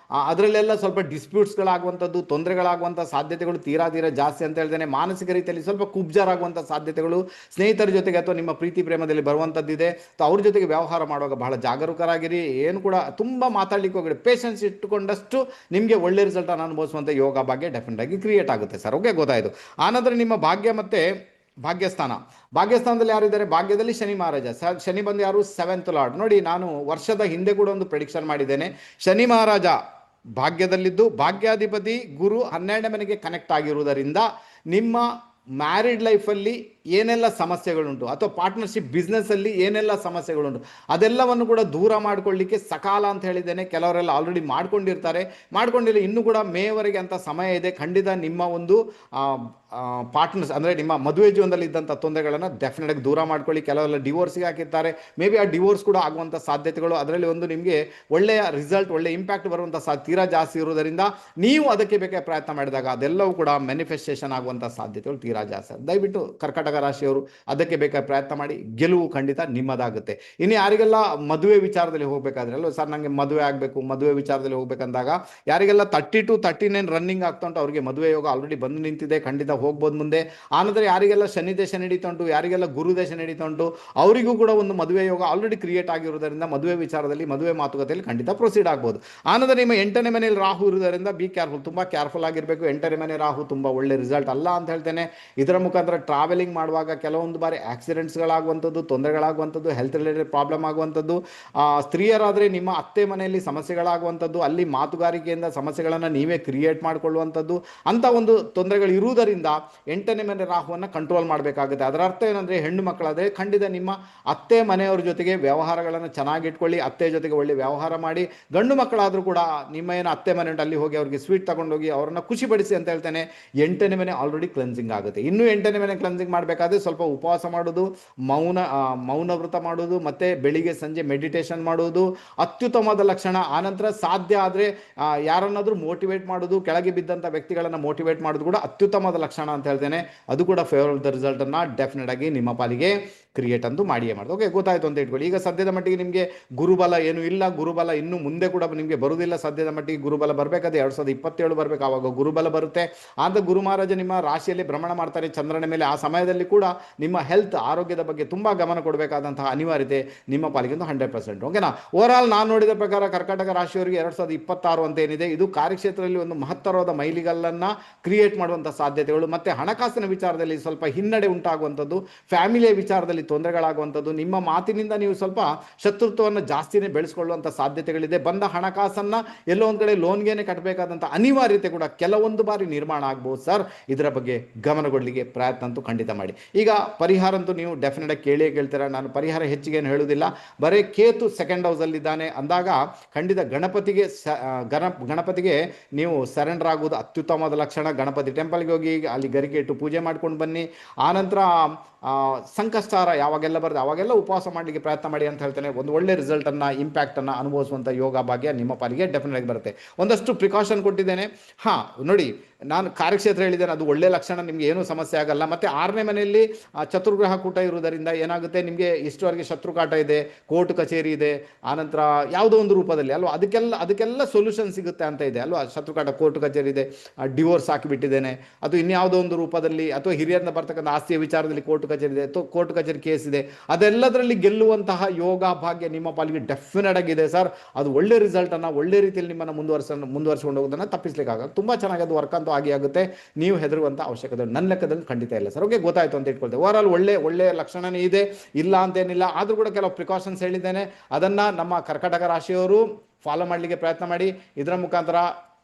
ಅದರಲ್ಲೆಲ್ಲ ಸ್ವಲ್ಪ ಡಿಸ್ಪ್ಯೂಟ್ಸ್ಗಳಾಗುವಂಥದ್ದು, ತೊಂದರೆಗಳಾಗುವಂಥ ಸಾಧ್ಯತೆಗಳು ತೀರಾ ಜಾಸ್ತಿ ಅಂತ ಹೇಳ್ತೇನೆ. ಮಾನಸಿಕ ರೀತಿಯಲ್ಲಿ ಸ್ವಲ್ಪ ಕುಬ್ಜರಾಗುವಂಥ ಸಾಧ್ಯತೆಗಳು ಸ್ನೇಹಿತರ ಜೊತೆಗೆ ಅಥವಾ ನಿಮ್ಮ ಪ್ರೀತಿ ಪ್ರೇಮದಲ್ಲಿ ಬರುವಂಥದ್ದಿದೆ. ಅವ್ರ ಜೊತೆಗೆ ವ್ಯವಹಾರ ಮಾಡುವಾಗ ಬಹಳ ಜಾಗರೂಕರಾಗಿರಿ. ಏನು ಕೂಡ ತುಂಬ ಮಾತಾಡ್ಲಿಕ್ಕೆ ಹೋಗಿ ಪೇಷನ್ಸ್ ಇಟ್ಟುಕೊಂಡಷ್ಟು ನಿಮಗೆ ಒಳ್ಳೆ ರಿಸಲ್ಟನ್ನು ಅನುಭವಿಸುವಂಥ ಯೋಗ ಭಾಗ್ಯ ಡೆಫಿನೆಟ್ ಆಗಿ ಕ್ರಿಯೇಟ್ ಆಗುತ್ತೆ ಸರ್. ಓಕೆ, ಗೊತ್ತಾಯಿತು. ಆನಂತರ ನಿಮ್ಮ ಭಾಗ್ಯ ಮತ್ತು ಭಾಗ್ಯಸ್ಥಾನದಲ್ಲಿ ಯಾರಿದ್ದಾರೆ? ಭಾಗ್ಯದಲ್ಲಿ ಶನಿ ಮಹಾರಾಜ. ಶನಿ ಬಂದು ಯಾರು? 7th lord. ನೋಡಿ, ನಾನು ವರ್ಷದ ಹಿಂದೆ ಕೂಡ ಒಂದು ಪ್ರೆಡಿಕ್ಷನ್ ಮಾಡಿದ್ದೇನೆ. ಶನಿ ಮಹಾರಾಜ ಭಾಗ್ಯದಲ್ಲಿದ್ದು ಭಾಗ್ಯಾಧಿಪತಿ ಗುರು 12ನೇ ಮನೆಗೆ ಕನೆಕ್ಟ್ ಆಗಿರುವುದರಿಂದ ನಿಮ್ಮ ಮ್ಯಾರಿಡ್ ಲೈಫಲ್ಲಿ ಏನೆಲ್ಲ ಸಮಸ್ಯೆಗಳುಂಟು ಅಥವಾ ಪಾರ್ಟ್ನರ್ಶಿಪ್ ಬಿಸ್ನೆಸ್ಸಲ್ಲಿ ಏನೆಲ್ಲ ಸಮಸ್ಯೆಗಳುಂಟು ಅದೆಲ್ಲವನ್ನು ಕೂಡ ದೂರ ಮಾಡಿಕೊಳ್ಳಿಕ್ಕೆ ಸಕಾಲ ಅಂತ ಹೇಳಿದ್ದೇನೆ. ಕೆಲವರೆಲ್ಲ ಆಲ್ರೆಡಿ ಮಾಡ್ಕೊಂಡಿಲ್ಲ, ಇನ್ನೂ ಕೂಡ ಮೇವರೆಗೆ ಅಂತ ಸಮಯ ಇದೆ. ಖಂಡಿತ ನಿಮ್ಮ ಒಂದು ಪಾರ್ಟ್ನರ್ಸ್ ಅಂದರೆ ನಿಮ್ಮ ಮದುವೆ ಜೀವನದಲ್ಲಿ ಇದ್ದಂಥ ತೊಂದರೆಗಳನ್ನು ಡೆಫಿನೆಟಾಗಿ ದೂರ ಮಾಡ್ಕೊಳ್ಳಿ. ಕೆಲವೆಲ್ಲ ಡಿವೋರ್ಸ್ಗೆ ಹಾಕಿರ್ತಾರೆ, ಮೇ ಬಿ ಆ ಡಿವೋರ್ಸ್ ಕೂಡ ಆಗುವಂಥ ಸಾಧ್ಯತೆಗಳು, ಅದರಲ್ಲಿ ಒಂದು ನಿಮಗೆ ಒಳ್ಳೆಯ ರಿಸಲ್ಟ್, ಒಳ್ಳೆಯ ಇಂಪ್ಯಾಕ್ಟ್ ಬರುವಂಥ ತೀರಾ ಜಾಸ್ತಿ ಇರುವುದರಿಂದ ನೀವು ಅದಕ್ಕೆ ಬೇಕಾದ ಪ್ರಯತ್ನ ಮಾಡಿದಾಗ ಅದೆಲ್ಲವೂ ಕೂಡ ಮ್ಯಾನಿಫೆಸ್ಟೇಷನ್ ಆಗುವಂಥ ಸಾಧ್ಯತೆಗಳು ತೀರಾ ಜಾಸ್ತಿ. ದಯವಿಟ್ಟು ಕರ್ಕಾಟಕ ರಾಶಿಯವರು ಅದಕ್ಕೆ ಬೇಕಾದ ಪ್ರಯತ್ನ ಮಾಡಿ, ಗೆಲುವು ಖಂಡಿತ ನಿಮ್ಮದಾಗುತ್ತೆ. ಇನ್ನು ಯಾರಿಗೆಲ್ಲ ಮದುವೆ ವಿಚಾರದಲ್ಲಿ ಹೋಗಬೇಕಾದ್ರೆ, ಅಲ್ವ ಸರ್ ನನಗೆ ಮದುವೆ ಆಗಬೇಕು, ಮದುವೆ ವಿಚಾರದಲ್ಲಿ ಹೋಗ್ಬೇಕಂದಾಗ ಯಾರಿಗೆಲ್ಲ 30 to 39 ರನ್ನಿಂಗ್ ಆಗ್ತಾ ಉಂಟು ಅವರಿಗೆ ಮದುವೆ ಯೋಗ ಆಲ್ರೆಡಿ ಬಂದು ನಿಂತಿದೆ, ಖಂಡಿತ ಹೋಗ್ಬೋದು ಮುಂದೆ. ಆನಂತರ ಯಾರಿಗೆಲ್ಲ ಶನಿ ದೇಶ ನಡೀತಾ ಉಂಟು, ಯಾರಿಗೆಲ್ಲ ಗುರು ದೇಶ ನಡೀತಾ ಉಂಟು ಅವರಿಗೂ ಕೂಡ ಒಂದು ಮದುವೆ ಯೋಗ ಆಲ್ರೆಡಿ ಕ್ರಿಯೇಟ್ ಆಗಿರುವುದರಿಂದ ಮದುವೆ ವಿಚಾರದಲ್ಲಿ, ಮದುವೆ ಮಾತುಕತೆಯಲ್ಲಿ ಖಂಡಿತ ಪ್ರೊಸೀಡ್ ಆಗ್ಬೋದು. ಆನಂತರ ನಿಮ್ಮ 8ನೇ ಮನೆಯಲ್ಲಿ ರಾಹು ಇರುವುದರಿಂದ ಬಿ ಕೇರ್ಫುಲ್, ತುಂಬ ಕೇರ್ಫುಲ್ ಆಗಿರಬೇಕು. 8ನೇ ಮನೆ ರಾಹು ತುಂಬ ಒಳ್ಳೆ ರಿಸಲ್ಟ್ ಅಲ್ಲ ಅಂತ ಹೇಳ್ತೇನೆ. ಇದರ ಮುಖಾಂತರ ಟ್ರಾವೆಲಿಂಗ್ ಮಾಡುವಾಗ ಕೆಲವೊಂದು ಬಾರಿ ಆಕ್ಸಿಡೆಂಟ್ಸ್ಗಳಾಗುವಂಥದ್ದು, ತೊಂದರೆಗಳಾಗುವಂಥದ್ದು, ಹೆಲ್ತ್ ರಿಲೇಟೆಡ್ ಪ್ರಾಬ್ಲಮ್ ಆಗುವಂಥದ್ದು, ಸ್ತ್ರೀಯರಾದರೆ ನಿಮ್ಮ ಅತ್ತೆ ಮನೆಯಲ್ಲಿ ಸಮಸ್ಯೆಗಳಾಗುವಂಥದ್ದು, ಅಲ್ಲಿ ಮಾತುಗಾರಿಕೆಯಿಂದ ಸಮಸ್ಯೆಗಳನ್ನು ನೀವೇ ಕ್ರಿಯೇಟ್ ಮಾಡಿಕೊಳ್ಳುವಂಥದ್ದು, ಅಂಥ ಒಂದು ತೊಂದರೆಗಳು ಇರುವುದರಿಂದ 8ನೇ ಮನೆ ರಾಹುವನ್ನು ಕಂಟ್ರೋಲ್ ಮಾಡಬೇಕಾಗುತ್ತೆ. ಅದರ ಅರ್ಥ ಏನಂದರೆ, ಹೆಣ್ಣು ಮಕ್ಕಳಾದರೆ ಖಂಡಿತ ನಿಮ್ಮ ಅತ್ತೆ ಮನೆಯವರ ಜೊತೆಗೆ ವ್ಯವಹಾರಗಳನ್ನು ಚೆನ್ನಾಗಿಟ್ಕೊಳ್ಳಿ, ಅತ್ತೆ ಜೊತೆಗೆ ಒಳ್ಳೆ ವ್ಯವಹಾರ ಮಾಡಿ. ಗಂಡು ಮಕ್ಕಳಾದರೂ ಕೂಡ ನಿಮ್ಮ ಏನು ಅತ್ತೆ ಮನೆ ಉಂಟು ಅಲ್ಲಿ ಹೋಗಿ ಅವರಿಗೆ ಸ್ವೀಟ್ ತಗೊಂಡೋಗಿ ಅವರನ್ನು ಖುಷಿಪಡಿಸಿ ಅಂತ ಹೇಳ್ತೇನೆ. 8ನೇ ಮನೆ ಆಲ್ರೆಡಿ ಕ್ಲೆನ್ಸಿಂಗ್ ಆಗುತ್ತೆ. ಇನ್ನೂ 8ನೇ ಮನೆ ಕ್ಲೆನ್ಸಿಂಗ್ ಮಾಡಬೇಕಾದ್ರೆ ಸ್ವಲ್ಪ ಉಪವಾಸ ಮಾಡೋದು, ಮೌನ ವ್ರತ ಮಾಡೋದು, ಮತ್ತು ಬೆಳಿಗ್ಗೆ ಸಂಜೆ ಮೆಡಿಟೇಷನ್ ಮಾಡುವುದು ಅತ್ಯುತ್ತಮವಾದ ಲಕ್ಷಣ. ಆನಂತರ ಸಾಧ್ಯ ಆದರೆ ಯಾರನ್ನಾದರೂ ಮೋಟಿವೇಟ್ ಮಾಡೋದು, ಕೆಳಗೆ ಬಿದ್ದಂಥ ವ್ಯಕ್ತಿಗಳನ್ನು ಮೋಟಿವೇಟ್ ಮಾಡೋದು ಕೂಡ ಅತ್ಯುತ್ತಮವಾದ ಲಕ್ಷಣ ಅಂತ ಹೇಳ್ತೇನೆ. ಅದು ಕೂಡ ಫೇವರಬಲ್ ರಿಸಲ್ಟನ್ನು ಡೆಫಿನೆಟ್ ಆಗಿ ನಿಮ್ಮ ಪಾಲಿಗೆ ಕ್ರಿಯೇಟ್ ಅಂತೂ ಮಾಡಿಯೇ ಮಾಡೋದು. ಓಕೆ, ಗೊತ್ತಾಯಿತು ಅಂತ ಇಟ್ಕೊಳ್ಳಿ. ಈಗ ಸದ್ಯದ ಮಟ್ಟಿಗೆ ನಿಮಗೆ ಗುರುಬಲ ಏನೂ ಇಲ್ಲ, ಗುರುಬಲ ಇನ್ನು ಮುಂದೆ ಕೂಡ ನಿಮಗೆ ಬರುವುದಿಲ್ಲ. ಸದ್ಯದ ಮಟ್ಟಿಗೆ ಗುರುಬಲ ಬರಬೇಕಾದ್ರೆ 2027 ಬರಬೇಕು, ಆವಾಗ ಗುರುಬಲ ಬರುತ್ತೆ. ಆದ ಗುರು ಮಹಾರಾಜ ನಿಮ್ಮ ರಾಶಿಯಲ್ಲಿ ಭ್ರಮಣ ಮಾಡ್ತಾರೆ ಚಂದ್ರನ ಮೇಲೆ. ಆ ಸಮಯದಲ್ಲಿ ಕೂಡ ನಿಮ್ಮ ಹೆಲ್ತ್, ಆರೋಗ್ಯದ ಬಗ್ಗೆ ತುಂಬ ಗಮನ ಕೊಡಬೇಕಾದಂತಹ ಅನಿವಾರ್ಯತೆ ನಿಮ್ಮ ಪಾಲಿಗೆ 100%. ಓಕೆನಾ? ಓವರಾಲ್ ನಾನು ನೋಡಿದ ಪ್ರಕಾರ ಕರ್ಕಾಟಕ ರಾಶಿಯವರಿಗೆ 2026 ಅಂತ ಏನಿದೆ, ಇದು ಕಾರ್ಯಕ್ಷೇತ್ರದಲ್ಲಿ ಒಂದು ಮಹತ್ತರವಾದ ಮೈಲಿಗಲ್ಲನ್ನು ಕ್ರಿಯೇಟ್ ಮಾಡುವಂಥ ಸಾಧ್ಯತೆಗಳು, ಮತ್ತು ಹಣಕಾಸಿನ ವಿಚಾರದಲ್ಲಿ ಸ್ವಲ್ಪ ಹಿನ್ನಡೆ ಉಂಟಾಗುವಂಥದ್ದು, ಫ್ಯಾಮಿಲಿಯ ವಿಚಾರದಲ್ಲಿ ತೊಂದರೆಗಳಾಗುವಂಥದ್ದು, ನಿಮ್ಮ ಮಾತಿನಿಂದ ನೀವು ಸ್ವಲ್ಪ ಶತ್ರುತ್ವವನ್ನು ಜಾಸ್ತಿನೇ ಬೆಳೆಸ್ಕೊಳ್ಳುವಂಥ ಸಾಧ್ಯತೆಗಳಿದೆ. ಬಂದ ಹಣಕಾಸನ್ನು ಎಲ್ಲೋ ಒಂದು ಕಡೆ ಲೋನ್ಗೇನೆ ಕಟ್ಟಬೇಕಾದಂಥ ಅನಿವಾರ್ಯತೆ ಕೂಡ ಕೆಲವೊಂದು ಬಾರಿ ನಿರ್ಮಾಣ ಆಗ್ಬೋದು ಸರ್. ಇದರ ಬಗ್ಗೆ ಗಮನ ಕೊಡಲಿಕ್ಕೆ ಪ್ರಯತ್ನ ಅಂತೂ ಖಂಡಿತ ಮಾಡಿ. ಈಗ ಪರಿಹಾರ ಅಂತೂ ನೀವು ಡೆಫಿನೆಟ್ ಆಗಿ ಕೇಳ್ತೀರಾ. ನಾನು ಪರಿಹಾರ ಹೆಚ್ಚಿಗೆ ಏನು ಹೇಳುವುದಿಲ್ಲ, ಬರೀ ಕೇತು 2nd ಹೌಸಲ್ಲಿದ್ದಾನೆ ಅಂದಾಗ ಖಂಡಿತ ಗಣಪತಿಗೆ ನೀವು ಸರೆಂಡರ್ ಆಗುವುದು ಅತ್ಯುತ್ತಮವಾದ ಲಕ್ಷಣ. ಗಣಪತಿ ಟೆಂಪಲ್ಗೆ ಹೋಗಿ ಅಲ್ಲಿ ಗರಿಕೆ ಇಟ್ಟು ಪೂಜೆ ಮಾಡ್ಕೊಂಡು ಬನ್ನಿ. ಆನಂತರ ಸಂಕಷ್ಟಾರ ಯಾವಾಗೆಲ್ಲ ಬರುತ್ತೆ ಅವಾಗೆಲ್ಲ ಉಪವಾಸ ಮಾಡಲಿಕ್ಕೆ ಪ್ರಯತ್ನ ಮಾಡಿ ಅಂತ ಹೇಳ್ತೇನೆ. ಒಂದು ಒಳ್ಳೆ ರಿಸಲ್ಟನ್ನು, ಇಂಪ್ಯಾಕ್ಟನ್ನು ಅನುಭವಿಸುವಂಥ ಯೋಗ ಭಾಗ್ಯ ನಿಮ್ಮ ಪಾಲಿಗೆ ಡೆಫಿನೆಟ್ ಆಗಿ ಬರುತ್ತೆ. ಒಂದಷ್ಟು ಪ್ರಿಕಾಷನ್ ಕೊಟ್ಟಿದ್ದೇನೆ. ನೋಡಿ, ನಾನು ಕಾರ್ಯಕ್ಷೇತ್ರ ಹೇಳಿದ್ದೇನೆ, ಅದು ಒಳ್ಳೆ ಲಕ್ಷಣ, ನಿಮಗೆ ಏನೂ ಸಮಸ್ಯೆ ಆಗಲ್ಲ. ಮತ್ತು 6ನೇ ಮನೆಯಲ್ಲಿ ಚತುರ್ಗ್ರಹ ಕೂಟ ಇರುವುದರಿಂದ ಏನಾಗುತ್ತೆ, ನಿಮಗೆ ಇಷ್ಟವರೆಗೆ ಶತ್ರುಕಾಟ ಇದೆ, ಕೋರ್ಟ್ ಕಚೇರಿ ಇದೆ, ಆನಂತರ ಯಾವುದೋ ಒಂದು ರೂಪದಲ್ಲಿ ಅಲ್ವಾ, ಅದಕ್ಕೆಲ್ಲ ಸೊಲ್ಯೂಷನ್ ಸಿಗುತ್ತೆ ಅಂತ ಇದೆ ಅಲ್ವಾ. ಶತ್ರುಕಾಟ, ಕೋರ್ಟ್ ಕಚೇರಿ ಇದೆ, ಡಿವೋರ್ಸ್ ಹಾಕಿಬಿಟ್ಟಿದ್ದೇನೆ, ಅದು ಇನ್ಯಾವುದೋ ಒಂದು ರೂಪದಲ್ಲಿ, ಅಥವಾ ಹಿರಿಯರಿಂದ ಬರ್ತಕ್ಕಂಥ ಆಸ್ತಿಯ ವಿಚಾರದಲ್ಲಿ ಕೋರ್ಟ್ ಕಚೇರಿ ಇದೆ, ಅಥವಾ ಕೋರ್ಟ್ ಕಚೇರಿ ಕೇಸ್ ಇದೆ, ಅದೆಲ್ಲದರಲ್ಲಿ ಗೆಲ್ಲುವಂತಹ ಯೋಗ ಭಾಗ್ಯ ನಿಮ್ಮ ಪಾಲಿಗೆ ಡೆಫಿನೆಟ್ ಆಗಿದೆ ಸರ್. ಅದು ಒಳ್ಳೆ ರಿಸಲ್ಟನ್ನು, ಒಳ್ಳೆ ರೀತಿಯಲ್ಲಿ ನಿಮ್ಮನ್ನು ಮುಂದುವರಿಸಿಕೊಂಡು ಹೋಗೋದನ್ನು ತಪ್ಪಿಸಲಿಕ್ಕಾಗಲ್ಲ. ತುಂಬ ಚೆನ್ನಾಗಿ ಅದು ವರ್ಕ್ ಅಂತೂ ಆಗುತ್ತೆ. ನೀವು ಹೆದರುವಂಥ ಅವಶ್ಯಕತೆ ನನ್ನ ಲೆಕ್ಕದಲ್ಲಿ ಖಂಡಿತ ಇಲ್ಲ ಸರ್. ಓಕೆ, ಗೊತ್ತಾಯಿತು ಅಂತ ಇಟ್ಕೊಳ್ತೇವೆ. ಓವರಾಲ್ ಒಳ್ಳೆ ಲಕ್ಷಣನೇ ಇದೆ, ಇಲ್ಲ ಅಂತೇನಿಲ್ಲ. ಆದರೂ ಕೂಡ ಕೆಲವು ಪ್ರಿಕಾಷನ್ಸ್ ಹೇಳಿದ್ದೇನೆ, ಅದನ್ನು ನಮ್ಮ ಕರ್ಕಾಟಕ ರಾಶಿಯವರು ಫಾಲೋ ಮಾಡಲಿಕ್ಕೆ ಪ್ರಯತ್ನ ಮಾಡಿ. ಇದರ ಮುಖಾಂತರ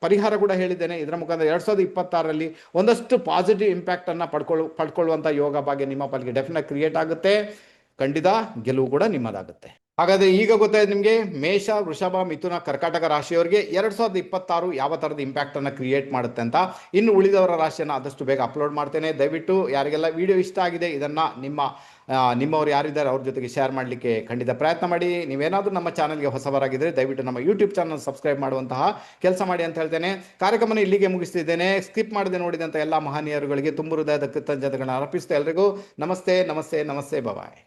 ಪರಿಹಾರ ಕೂಡ ಹೇಳಿದ್ದೇನೆ. ಇದರ ಮುಖಾಂತರ 2026ರಲ್ಲಿ ಒಂದಷ್ಟು ಪಾಸಿಟಿವ್ ಇಂಪ್ಯಾಕ್ಟನ್ನು ಪಡ್ಕೊಳ್ಳುವಂಥ ಯೋಗ ಭಾಗ್ಯ ನಿಮ್ಮ ಪಾಲಿಗೆ ಡೆಫಿನೆಟ್ ಕ್ರಿಯೇಟ್ ಆಗುತ್ತೆ. ಖಂಡಿತ ಗೆಲುವು ಕೂಡ ನಿಮ್ಮದಾಗುತ್ತೆ. ಹಾಗಾದ್ರೆ ಈಗ ಗೊತ್ತಾಯ್ತು ನಿಮಗೆ ಮೇಷ, ವೃಷಭ, ಮಿಥುನ, ಕರ್ಕಾಟಕ ರಾಶಿಯವರಿಗೆ 2026 ಯಾವ ಥರದ ಇಂಪ್ಯಾಕ್ಟ್ ಅನ್ನು ಕ್ರಿಯೇಟ್ ಮಾಡುತ್ತೆ ಅಂತ. ಇನ್ನು ಉಳಿದವರ ರಾಶಿಯನ್ನು ಆದಷ್ಟು ಬೇಗ ಅಪ್ಲೋಡ್ ಮಾಡ್ತೇನೆ. ದಯವಿಟ್ಟು ಯಾರಿಗೆಲ್ಲ ವಿಡಿಯೋ ಇಷ್ಟ ಆಗಿದೆ ಇದನ್ನು ನಿಮ್ಮವ್ರು ಯಾರಿದ್ದಾರೆ ಅವ್ರ ಜೊತೆಗೆ ಶೇರ್ ಮಾಡಲಿಕ್ಕೆ ಖಂಡಿತ ಪ್ರಯತ್ನ ಮಾಡಿ. ನೀವೇನಾದರೂ ನಮ್ಮ ಚಾನಲ್ಗೆ ಹೊಸಬರಾಗಿದ್ದರೆ ದಯವಿಟ್ಟು ನಮ್ಮ ಯೂಟ್ಯೂಬ್ ಚಾನಲ್ ಸಬ್ಸ್ಕ್ರೈಬ್ ಮಾಡುವಂತಹ ಕೆಲಸ ಮಾಡಿ ಅಂತ ಹೇಳ್ತೇನೆ. ಕಾರ್ಯಕ್ರಮನ ಇಲ್ಲಿಗೆ ಮುಗಿಸ್ತಿದ್ದೇನೆ. ಸ್ಕಿಪ್ ಮಾಡದೆ ನೋಡಿದಂಥ ಎಲ್ಲ ಮಹನೀಯರುಗಳಿಗೆ ತುಂಬ ಹೃದಯದ ಕೃತಜ್ಞತೆಗಳನ್ನ ಅರ್ಪಿಸ್ತಾ ಎಲ್ರಿಗೂ ನಮಸ್ತೆ ನಮಸ್ತೆ ನಮಸ್ತೆ. ಬಾಯ್.